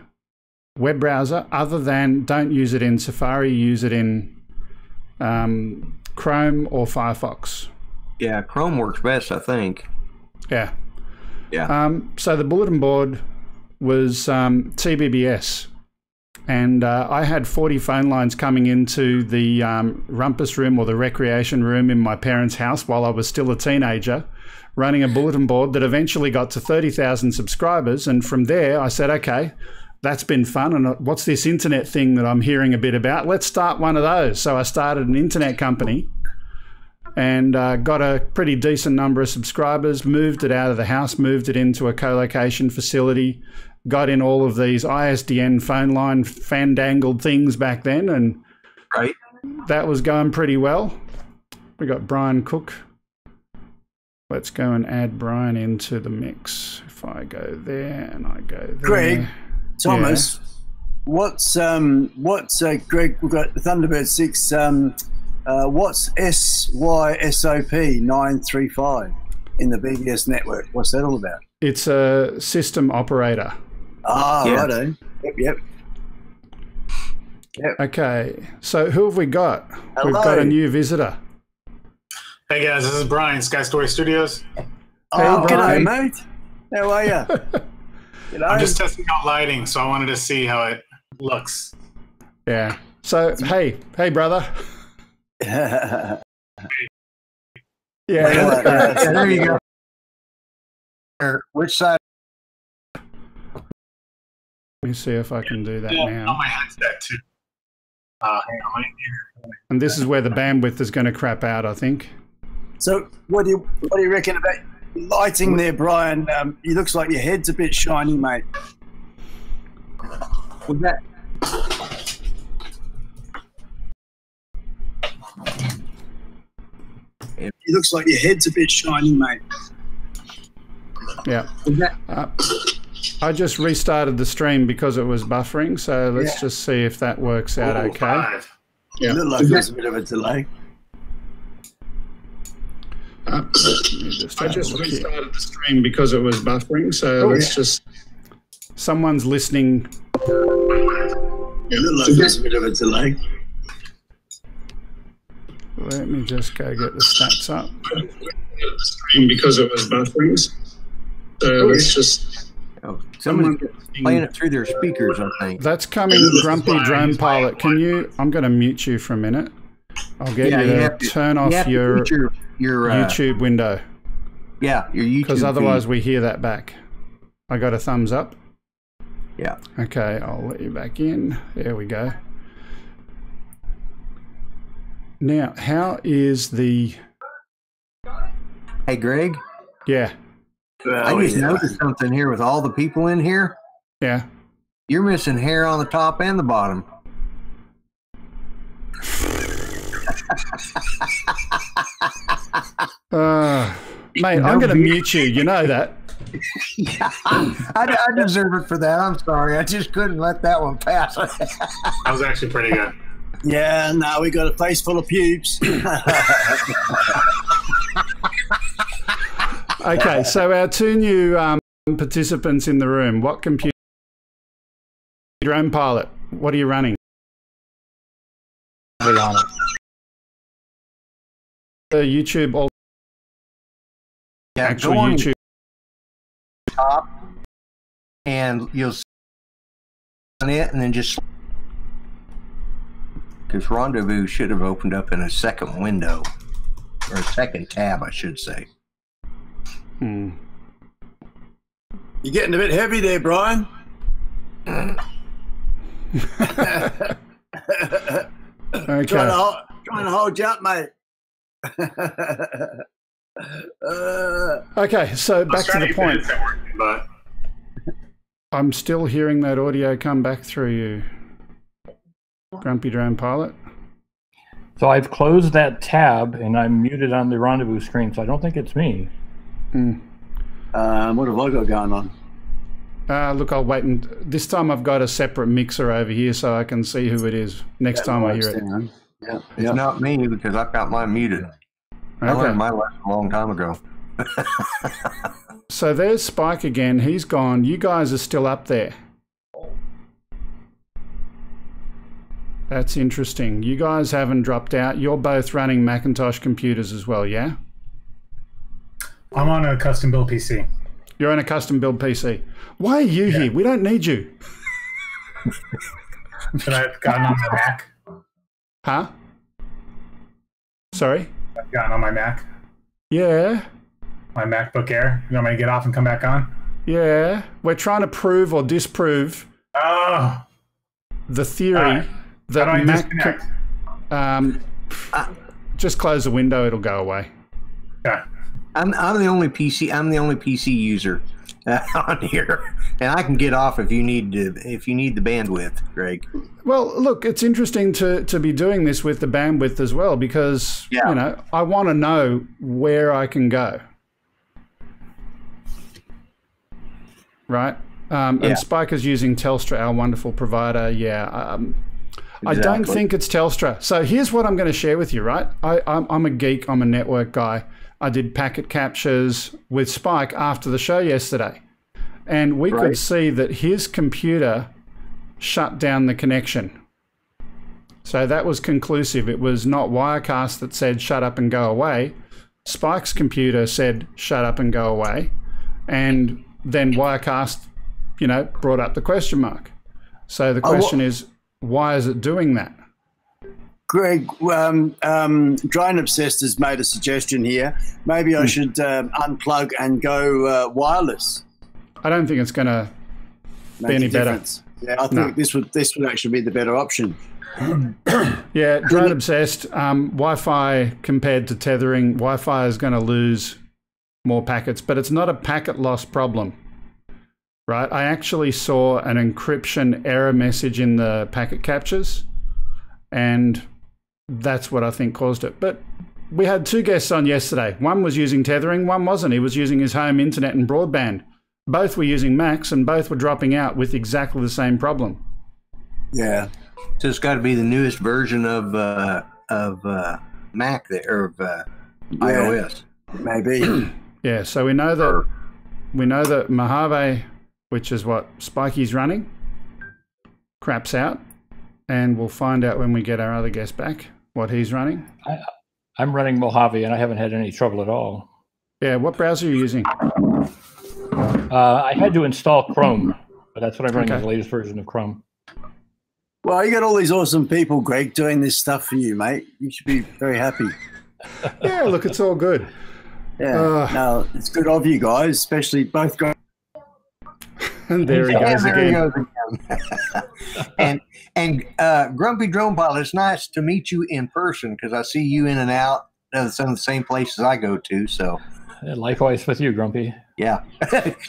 web browser. Other than, don't use it in Safari, use it in Chrome or Firefox. Yeah, Chrome works best, I think. Yeah. Yeah. So the bulletin board was TBBS. And I had 40 phone lines coming into the rumpus room or the recreation room in my parents' house while I was still a teenager, running a bulletin board that eventually got to 30,000 subscribers. And from there, I said, okay, that's been fun. And what's this internet thing that I'm hearing a bit about? Let's start one of those. So I started an internet company and got a pretty decent number of subscribers, moved it out of the house, moved it into a co-location facility, got in all of these ISDN phone line fandangled things back then, and right, that was going pretty well. We got Brian Cook. Let's go and add Brian into the mix. If I go there and I go there. Greg, Thomas, what's Greg, we've got Thunderbird 6, what's SYSOP 935 in the BBS network? What's that all about? It's a system operator. Ah, yeah. Righto. Yep. Okay, so who have we got? Hello. We've got a new visitor. Hey guys, this is Brian, Sky Story Studios. Oh, g'day, mate. How are you? I'm just testing out lighting, so I wanted to see how it looks. Yeah. So, hey, brother. Yeah, there you go. Which side? Let me see if I can do that now. On my headset too. Hang on, right here. And this is where the bandwidth is going to crap out, I think. So, what do you reckon about lighting there, Brian? It looks like your head's a bit shiny, mate. Was that? It looks like your head's a bit shiny, mate. Yeah. I just restarted the stream because it was buffering, so let's just see if that works out okay. Yeah. It looked like there's a bit of a delay. I just restarted the stream because it was buffering, so let's just... Someone's listening. It looked like there's a bit of a delay. Let me just go get the stats up. Because it was buffering, so let's just... Someone's playing it through their speakers, I think. That's coming, Grumpy Drone Pilot. Can you... I'm going to mute you for a minute. I'll get you to turn off your YouTube window. Yeah, your YouTube. Because otherwise we hear that back. I got a thumbs up. Yeah. Okay, I'll let you back in. There we go. Now, how is the... Hey, Greg? Yeah. I just noticed something here with all the people in here. Yeah. You're missing hair on the top and the bottom. Mate, I'm going to mute you. You know that. Yeah, I deserve it for that. I'm sorry. I just couldn't let that one pass. That was actually pretty good. Yeah, now we got a face full of pubes. Okay, so our two new participants in the room. What computer? Drone Pilot. What are you running? YouTube. All actual YouTube. Top, and you'll see on it, and then just because Rendezvous should have opened up in a second window or a second tab, I should say. You're getting a bit heavy there, Brian. Okay. Trying to hold you up, mate. Okay, so back to the point. But I'm still hearing that audio come back through you, Grumpy Drone Pilot. So I've closed that tab and I'm muted on the Rendezvous screen, so I don't think it's me. What have I got going on? Look, I'll wait, and this time I've got a separate mixer over here so I can see who it is next time I hear it. Yeah, it's not me because I've got mine muted. I learned my lesson a long time ago. So there's Spike again. He's gone. You guys are still up there. That's interesting. You guys haven't dropped out. You're both running Macintosh computers as well, yeah? I'm on a custom build PC. You're on a custom build PC. Why are you here? We don't need you. Should I have gotten on my Mac? Huh? Sorry? I've gotten on my Mac. Yeah. My MacBook Air. You want me to get off and come back on? Yeah. We're trying to prove or disprove the theory that Mac... just close the window, it'll go away. Yeah. I'm the only PC. I'm the only PC user on here, and I can get off if you need the bandwidth, Greg. Well, look, it's interesting to be doing this with the bandwidth as well because you know I want to know where I can go, right? And Spike is using Telstra, our wonderful provider. Yeah. I don't think it's Telstra. So here's what I'm going to share with you, right? I'm a geek. I'm a network guy. I did packet captures with Spike after the show yesterday. And we could see that his computer shut down the connection. So that was conclusive. It was not Wirecast that said shut up and go away. Spike's computer said shut up and go away. And then Wirecast, you know, brought up the question mark. So the question is, why is it doing that? Greg, Drone Obsessed has made a suggestion here. Maybe I should unplug and go wireless. I don't think it's going to be any better. Yeah, I think this would actually be the better option. Yeah, Drone Obsessed, Wi-Fi compared to tethering, Wi-Fi is going to lose more packets, but it's not a packet loss problem, right? I actually saw an encryption error message in the packet captures, and that's what I think caused it. But we had two guests on yesterday. One was using tethering, one wasn't. He was using his home internet and broadband. Both were using Macs, and both were dropping out with exactly the same problem. Yeah. So it's got to be the newest version of Mac or of iOS. Maybe. Yeah. So we know that Mojave, which is what Spikey's running, craps out, and we'll find out when we get our other guest back what he's running. I'm running Mojave, and I haven't had any trouble at all. Yeah. What browser are you using? I had to install Chrome, but that's what I'm running, the latest version of Chrome. Well, you got all these awesome people, Greg, doing this stuff for you, mate. You should be very happy. Yeah, look, it's all good. Yeah, no, it's good of you guys, especially both guys. And there he goes again. and Grumpy Drone Pilot, it's nice to meet you in person because I see you in and out of some of the same places I go to. So, likewise with you, Grumpy. Yeah,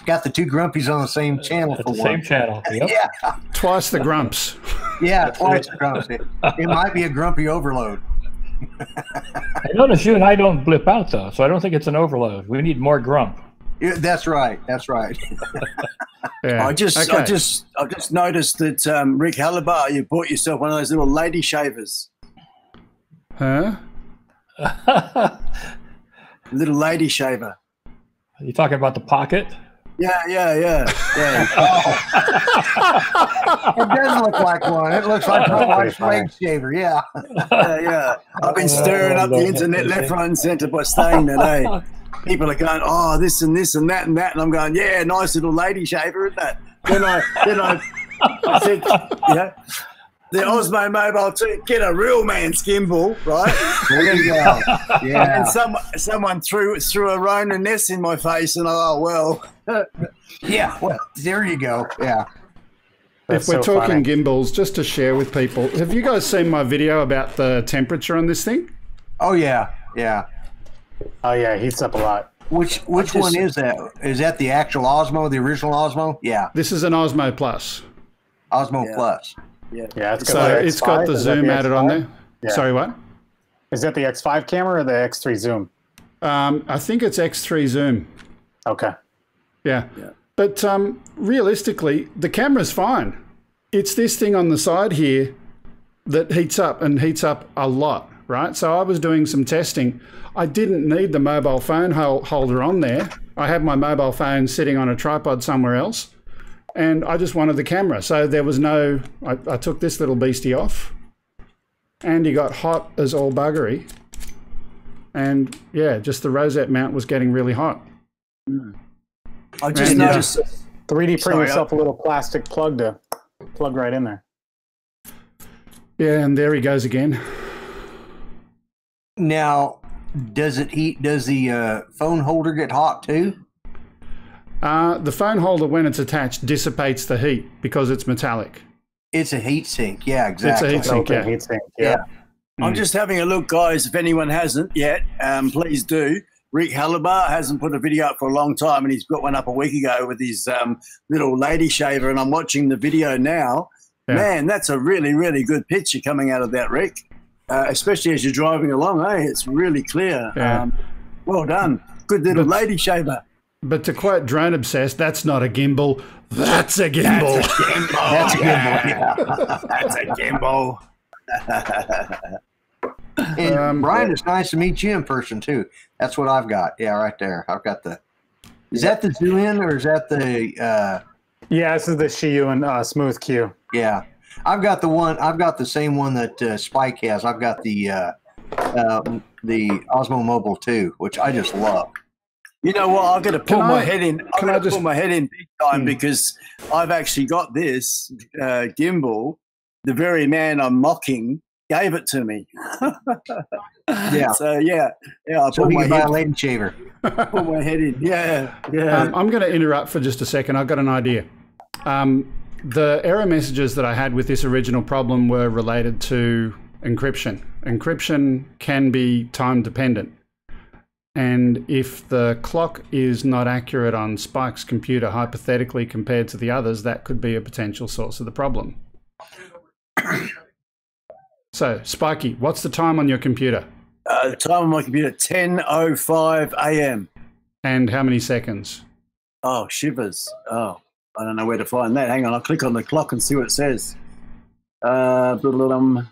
got the two Grumpies on the same channel. At the same channel. Yep. Yeah, twice the Grumps. Yeah, twice the Grumps. It might be a Grumpy overload. I notice you and I don't blip out though, so I don't think it's an overload. We need more Grump. Yeah, that's right. That's right. Yeah. I just noticed that Rick Hallibar, you bought yourself one of those little lady shavers. Huh? Little lady shaver. Are you talking about the pocket? Yeah. It does look like one. It looks like my wife's leg shaver. Yeah. Yeah. I've been stirring up the internet left, right, and centre by saying that. Hey, people are going, oh, this and this and that and that, and I'm going, yeah, nice little lady shaver, isn't that? Then I said, yeah. The Osmo Mobile 2, get a real man's gimbal, right? There you go. Yeah. And someone threw a Rona Ness in my face, and well. Yeah, well, there you go. Yeah. If we're talking gimbals, just to share with people, have you guys seen my video about the temperature on this thing? Oh, yeah. Yeah. Oh, yeah, it heats up a lot. Which one is that? Is that the actual Osmo, the original Osmo? Yeah. This is an Osmo Plus. Osmo Plus. Yeah, it's got the zoom added on there. Yeah. Sorry, what? Is that the X5 camera or the X3 zoom? I think it's X3 zoom. Okay. Yeah. But realistically, the camera's fine. It's this thing on the side here that heats up a lot, right? So I was doing some testing. I didn't need the mobile phone holder on there. I had my mobile phone sitting on a tripod somewhere else. And I just wanted the camera. So there was no, I took this little beastie off. And he got hot as all buggery. And yeah, just the rosette mount was getting really hot. I just noticed 3D print yourself a little plastic plug to plug right in there. Yeah, and there he goes again. Now, does it heat? Does the phone holder get hot too? The phone holder, when it's attached, dissipates the heat because it's metallic. It's a heat sink. Yeah, exactly. It's a heat sink, yeah. I'm just having a look, guys. If anyone hasn't yet, please do. Rick Hallibar hasn't put a video up for a long time, and he's got one up a week ago with his little lady shaver, and I'm watching the video now. Yeah. Man, that's a really, really good picture coming out of that, Rick, especially as you're driving along. Hey, it's really clear. Yeah. Well done. Good little lady shaver. But to quote Drone Obsessed, that's not a gimbal. That's a gimbal. That's a gimbal. That's a gimbal. And Brian, it's nice to meet you in person too. That's what I've got. Yeah, right there. I've got the. Is that the Zoom in or is that the? Yeah, this is the Shiyun Smooth Q. Yeah, I've got the one. I've got the same one that Spike has. I've got the Osmo Mobile 2, which I just love. You know what? I've got to pull my head in. I've got to pull my head in big time because I've actually got this gimbal. The very man I'm mocking gave it to me. Yeah. So yeah. I so pulled my head. Lady shaver. Pull my head in. Yeah. I'm going to interrupt for just a second. I've got an idea. The error messages that I had with this original problem were related to encryption. Encryption can be time dependent. And if the clock is not accurate on Spike's computer, hypothetically compared to the others, that could be a potential source of the problem. So, Spikey, what's the time on your computer? The time on my computer, 10:05 a.m. And how many seconds? Oh, shivers. Oh, I don't know where to find that. Hang on, I'll click on the clock and see what it says. View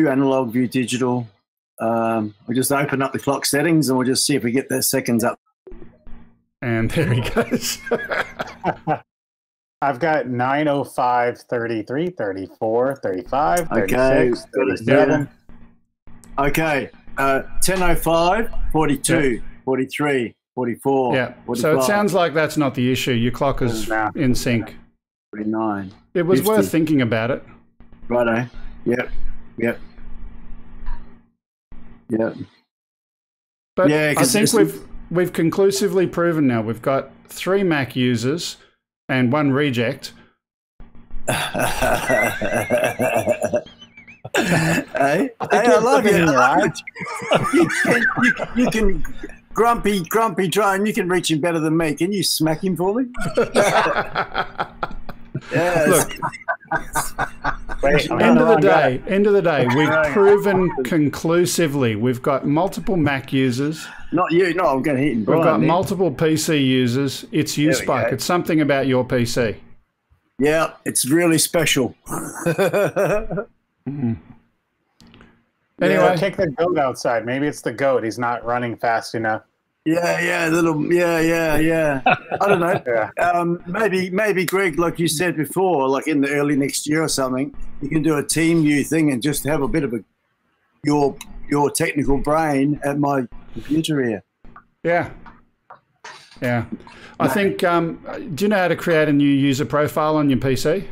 analog, view digital. We'll just open up the clock settings and we'll just see if we get the seconds up. And there he goes. I've got 9:05, 33, 34, 35, okay. 36, 37. Okay. 10:05, 42, 43, 44. Yeah. 45. So it sounds like that's not the issue. Your clock is in sync. 49. It was 50. worth thinking about it. Righto. Yep. But yeah, I think we've conclusively proven now. We've got 3 Mac users and 1 reject. Hey, I love you. You can grumpy drone. You can reach him better than me. Can you smack him for me? Yes. Look, End of the day, we've proven conclusively we've got multiple Mac users. Not you. No, I'm going to hit him. We've got multiple PC users. It's you, Spike. It's something about your PC. Yeah, it's really special. Anyway, take the goat outside. Maybe it's the goat. He's not running fast enough. Yeah. I don't know. Maybe Greg, like you said before, like in the early next year or something, you can do a team view thing and just have a bit of your technical brain at my computer here. Yeah. I think. Do you know how to create a new user profile on your PC?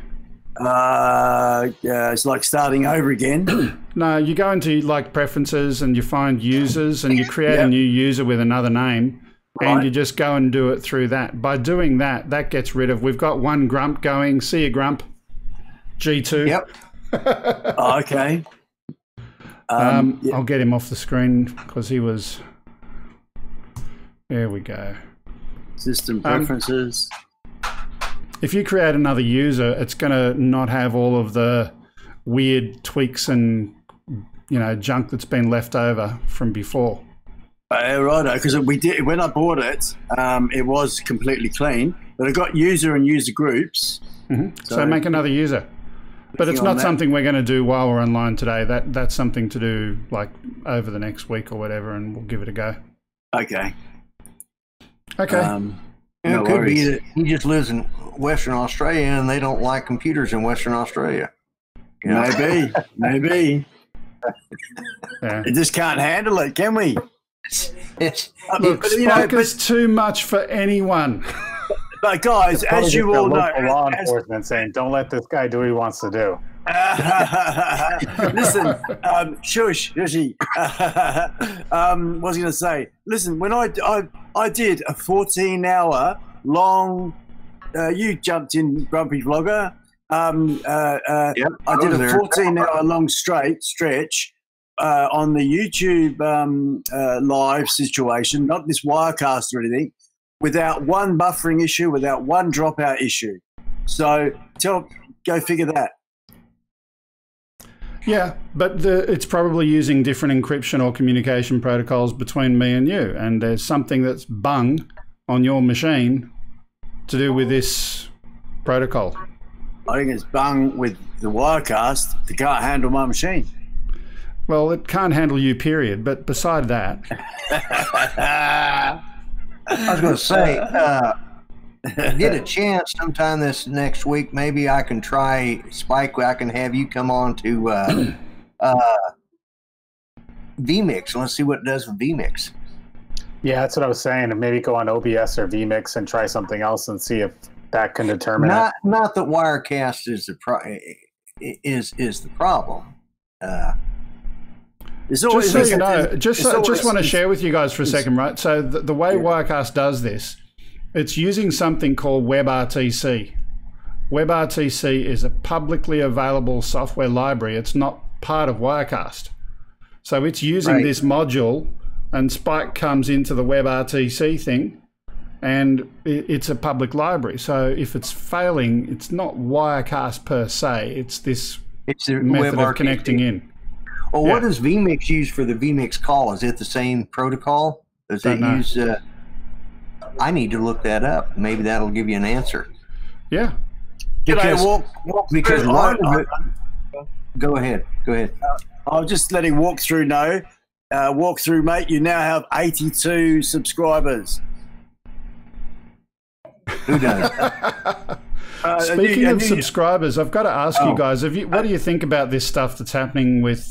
Yeah, it's like starting over again. No, you go into like preferences and you find users and you create a new user with another name, and you just go and do it through that. By doing that, that gets rid of. We've got one Grump going. See you, Grump. G2. Yep. Okay. I'll get him off the screen because he was. There we go. System preferences. If you create another user, it's going to not have all of the weird tweaks and junk that's been left over from before. Right, because we did when I bought it. It was completely clean, but I got user and user groups. So make another user. But it's not something we're going to do while we're online today. That's something to do like over the next week or whatever, and we'll give it a go. Okay. It could be that he just lives in Western Australia and they don't like computers in Western Australia. Maybe. We just can't handle it, can we? Look, Spike is too much for anyone. But guys, as you all know, law enforcement saying, "Don't let this guy do what he wants to do." Listen, Shushy. What was I going to say? Listen, when I did a 14-hour long. You jumped in, Grumpy Vlogger. I did a 14-hour long stretch on the YouTube live situation, not this Wirecast or anything, without one buffering issue, without one dropout issue. So go figure that. Yeah, but it's probably using different encryption or communication protocols between me and you, and there's something that's bung on your machine to do with this protocol. I think it's bung with the Wirecast. It can't handle my machine. Well, it can't handle you, period. But beside that, I was going to say, get a chance sometime this next week. Maybe I can try Spike. I can have you come on to vMix. Let's see what it does with vMix. Yeah, that's what I was saying. And maybe go on OBS or vMix and try something else and see if that can determine it. Not that Wirecast is the problem. Just so you know, just want to share with you guys for a second, right? So the way Wirecast does this, it's using something called WebRTC. WebRTC is a publicly available software library. It's not part of Wirecast. So it's using this module, and Spike comes into the WebRTC thing, and it's a public library. So if it's failing, it's not Wirecast per se. It's this method of connecting in. Well, what does vMix use for the vMix call? Is it the same protocol? Does it use... I need to look that up. Maybe that'll give you an answer. Yeah. Because go ahead. I'll just let him walk through know. Walk through, mate. You now have 82 subscribers. Who does? Speaking of subscribers, I've got to ask you guys, what do you think about this stuff that's happening with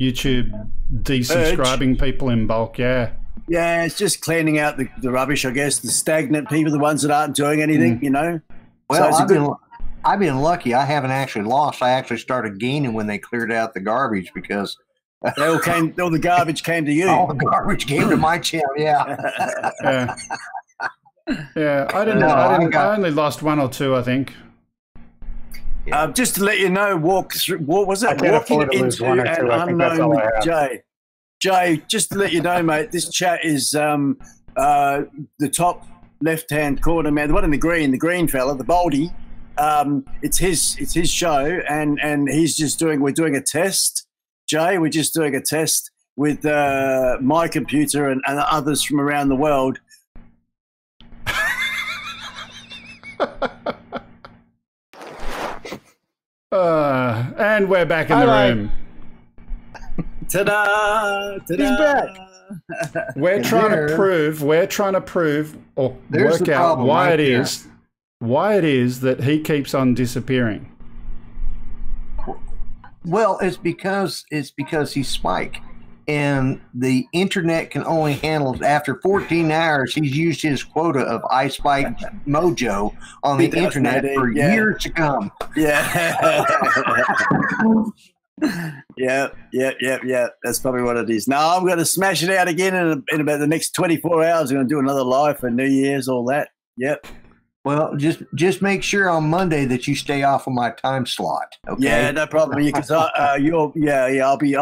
YouTube desubscribing people in bulk? Yeah, it's just cleaning out the rubbish, I guess, the stagnant people, the ones that aren't doing anything, you know? Well, so I've been lucky. I haven't actually lost. I actually started gaining when they cleared out the garbage because... all the garbage came to you. All the garbage came to my channel, yeah. Yeah, I only lost one or two, I think. Just to let you know, what was it? Walking into an unknown with Jay. Jay, just to let you know, mate, this chat is the top left-hand corner, man. The one in the green fella, the Baldy. it's his show, and he's just we're doing a test, Jay. We're just doing a test with my computer and others from around the world. And we're back in the room. Ta-da! Ta-da! He's back. We're trying to prove or work out why it is that he keeps on disappearing. Well, it's because he's Spike, and the internet can only handle after 14 hours. He's used his quota of iSpike mojo on the internet for years to come. Yeah. Yep. That's probably what it is. No, I'm going to smash it out again in about the next 24 hours. I'm going to do another live for New Year's, all that. Yep. Well, just make sure on Monday that you stay off of my time slot. Okay? Yeah, no problem. Because I'll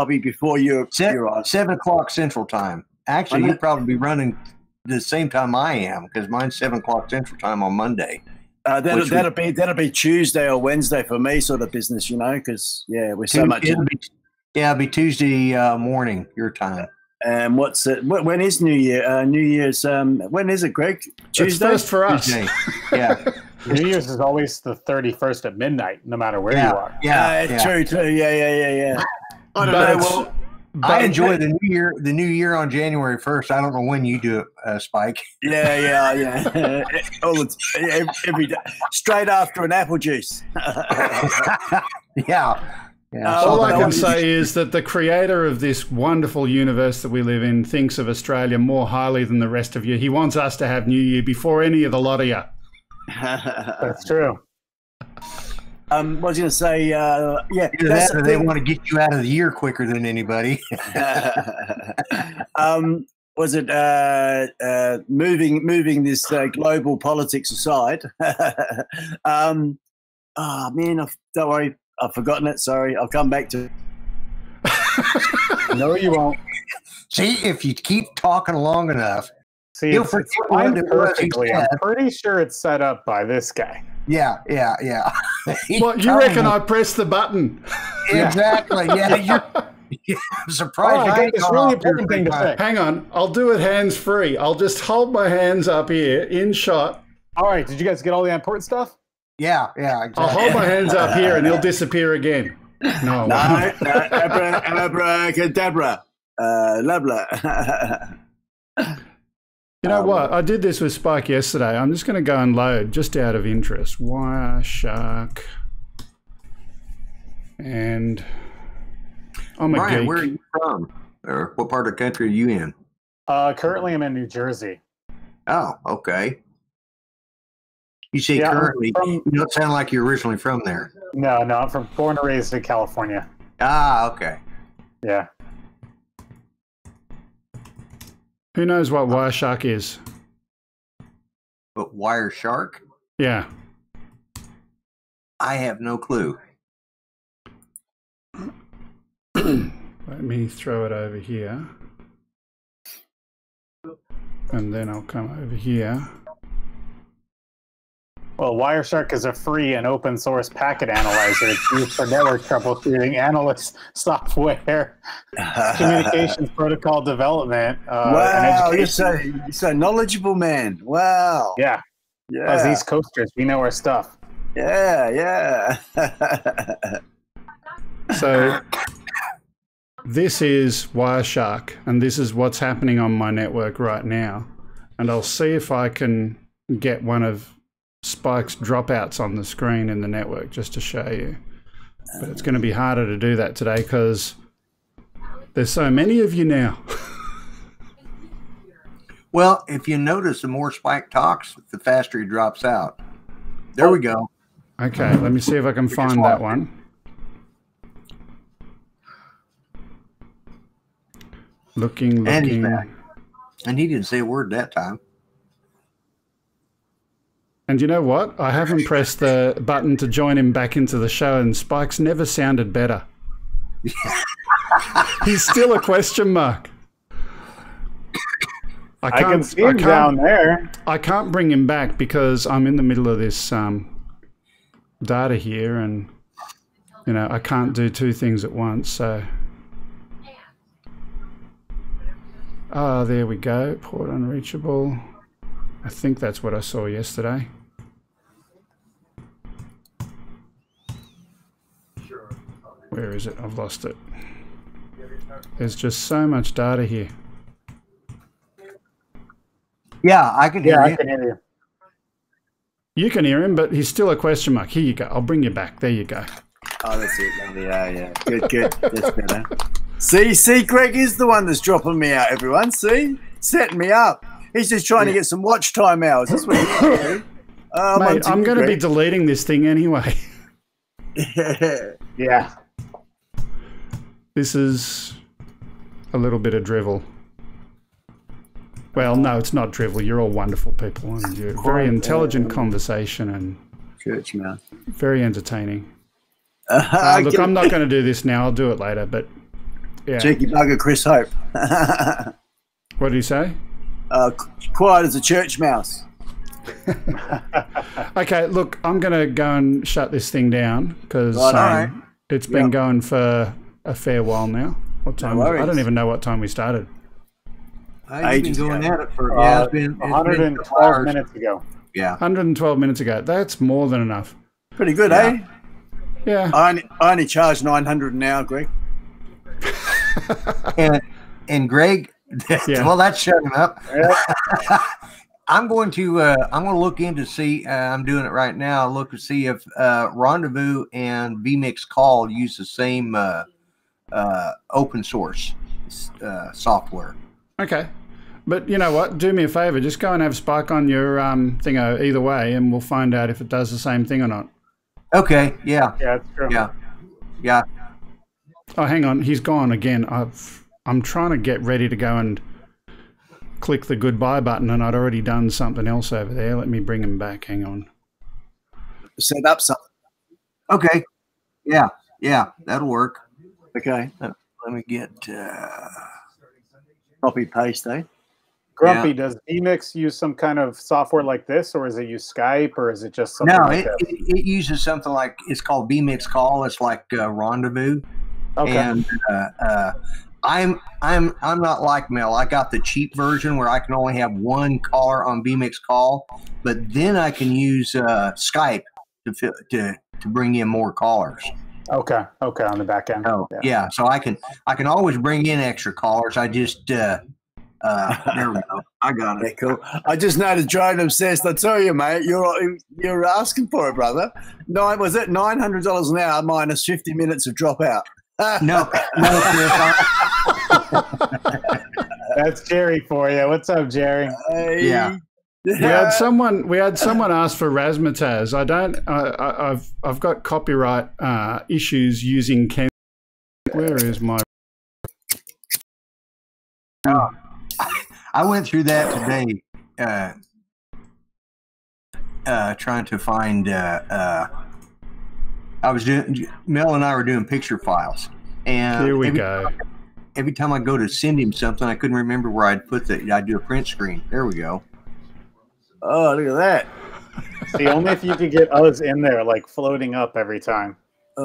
be before you're on 7 o'clock Central Time. Actually, you'll probably be running the same time I am because mine's 7 o'clock Central Time on Monday. That'll be Tuesday or Wednesday for me, sort of business, because we're so much. It'll be Tuesday morning your time. And what's it? When is New Year? New Year's. When is it, Greg? Tuesday. First for us. Tuesday. Yeah. New Year's is always the 31st at midnight, no matter where you are. True. Yeah. I don't know. Well, I enjoy the New Year on January 1st. I don't know when you do it, Spike. Yeah. Every day, straight after an apple juice. Yeah. All I can say is that the creator of this wonderful universe that we live in thinks of Australia more highly than the rest of you. He wants us to have New Year before any of the lot of you. That's true. I was going to say, they want to get you out of the year quicker than anybody. Was it moving this global politics aside? Don't worry. I've forgotten it. Sorry. I'll come back to it. No, you won't. See, if you keep talking long enough, you'll forget what it was he said. I'm pretty sure it's set up by this guy. Yeah. Well, you reckon I pressed the button? Exactly. Yeah, I'm surprised. I got this really important thing to say. Hang on. I'll do it hands-free. I'll just hold my hands up here in shot. All right. Did you guys get all the important stuff? Yeah, exactly. I'll hold my hands up here and he'll disappear again. No. Abracadabra. You know what? I did this with Spike yesterday. I'm just going to go and load, just out of interest. Wireshark. And I'm a geek. Where are you from? Or what part of the country are you in? Currently, I'm in New Jersey. Oh, okay. You say currently, you don't sound like you're originally from there. No, I'm born and raised in California. Ah, okay. Yeah. Who knows what Wireshark is? But Wireshark? Yeah. I have no clue. Let me throw it over here. And then I'll come over here. Well, Wireshark is a free and open source packet analyzer. It's used for network troubleshooting, analyst software, communications protocol development, and education. You're so knowledgeable, man. Wow. Yeah. Us East Coasters, we know our stuff. Yeah. So this is Wireshark, and this is what's happening on my network right now. And I'll see if I can get one of Spike's dropouts on the screen in the network just to show you. But it's going to be harder to do that today because there's so many of you now. Well, if you notice, the more Spike talks, the faster he drops out. There we go. Okay, let me see if I can find that one. Looking. And he's back. And he didn't say a word that time. And you know what? I haven't pressed the button to join him back into the show, and Spike's never sounded better. He's still a question mark. I can see him down there. I can't bring him back because I'm in the middle of this data here, and you know I can't do two things at once. So, there we go. Port unreachable. I think that's what I saw yesterday. Where is it? I've lost it. There's just so much data here. Yeah, I can hear you. I can hear you. You can hear him, but he's still a question mark. Here you go. I'll bring you back. There you go. Oh, that's it. Yeah. Good. That's better. See, Greg is the one that's dropping me out, everyone. See? Setting me up. He's just trying to get some watch time hours. That's what he's doing. Mate, I'm going to be deleting this thing anyway. Yeah. This is a little bit of drivel. Well, no, it's not drivel. You're all wonderful people, and you're very intelligent conversation and church mouth. Very entertaining. Look, I'm not going to do this now. I'll do it later. But yeah, cheeky bugger, Chris Hope. What did he say? Quiet as a church mouse. Okay, look, I'm going to go and shut this thing down because it's been going for a fair while now. What time? I don't even know what time we started. I've been going at it for 112 minutes ago. Yeah, 112 minutes ago. That's more than enough. Pretty good, eh? Yeah. I only charge 900 an hour, Greg. and Greg, well, that's shutting up. Yeah. I'm going to look into see. I'm doing it right now. Look to see if Rendezvous and vMix Call use the same open source software. Okay. But you know what? Do me a favor. Just go and have Spike on your thingo either way, and we'll find out if it does the same thing or not. Okay. Yeah. Yeah, that's true. Yeah. Oh, hang on. He's gone again. I'm trying to get ready to go and click the goodbye button, and I'd already done something else over there. Let me bring him back. Hang on. Set up something. Okay. Yeah. That'll work. Okay. Let me get copy paste, eh? Grumpy, does vMix use some kind of software like this, or is it use Skype, or is it just something like that? It uses something like, it's called vMix Call. It's like Rendezvous. Okay. And I'm not like Mel. I got the cheap version where I can only have one caller on vMix Call, but then I can use Skype to bring in more callers. Okay, on the back end. Oh, yeah. So I can always bring in extra callers. I just there we go. I got it. Cool. I just noticed Drone Obsessed. I tell you, mate, you're asking for it, brother. Was it $900 an hour minus 50 minutes of dropout? No. That's Jerry for you. What's up, Jerry? Yeah. We had someone ask for Razzmatazz. I've got copyright issues using Ken. Where is my? I went through that today, trying to find. Mel and I were doing picture files, and here we go. Every time I go to send him something, I couldn't remember where I'd put I'd do a print screen. There we go. Oh, look at that. See, only if you could get us in there, like floating up every time.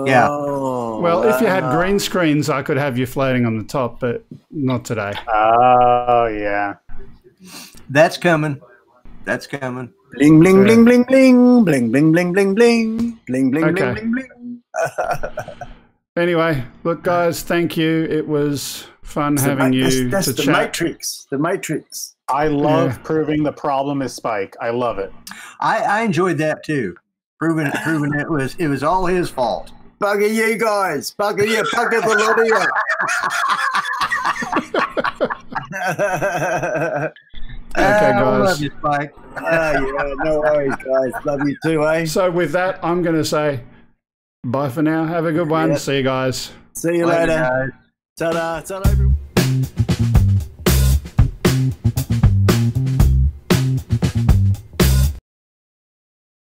Yeah. Well, if you had green screens, I could have you floating on the top, but not today. Oh, yeah. That's coming. Bling, bling, bling, bling, bling, bling, bling, bling, bling, bling, bling, bling, bling, bling, bling. Anyway, look, guys, thank you. It was fun having you to chat. The Matrix. I love proving the problem is Spike. I love it. I enjoyed that too. Proving it was all his fault. Bugger you guys. Bugger you. Bugger the lot of you. Okay, guys. Love you, Spike. Yeah, no worries, guys. Love you too, eh? So with that, I'm going to say bye for now. Have a good one. See you guys. See you later. Guys. Ta-da. Ta-da, everyone.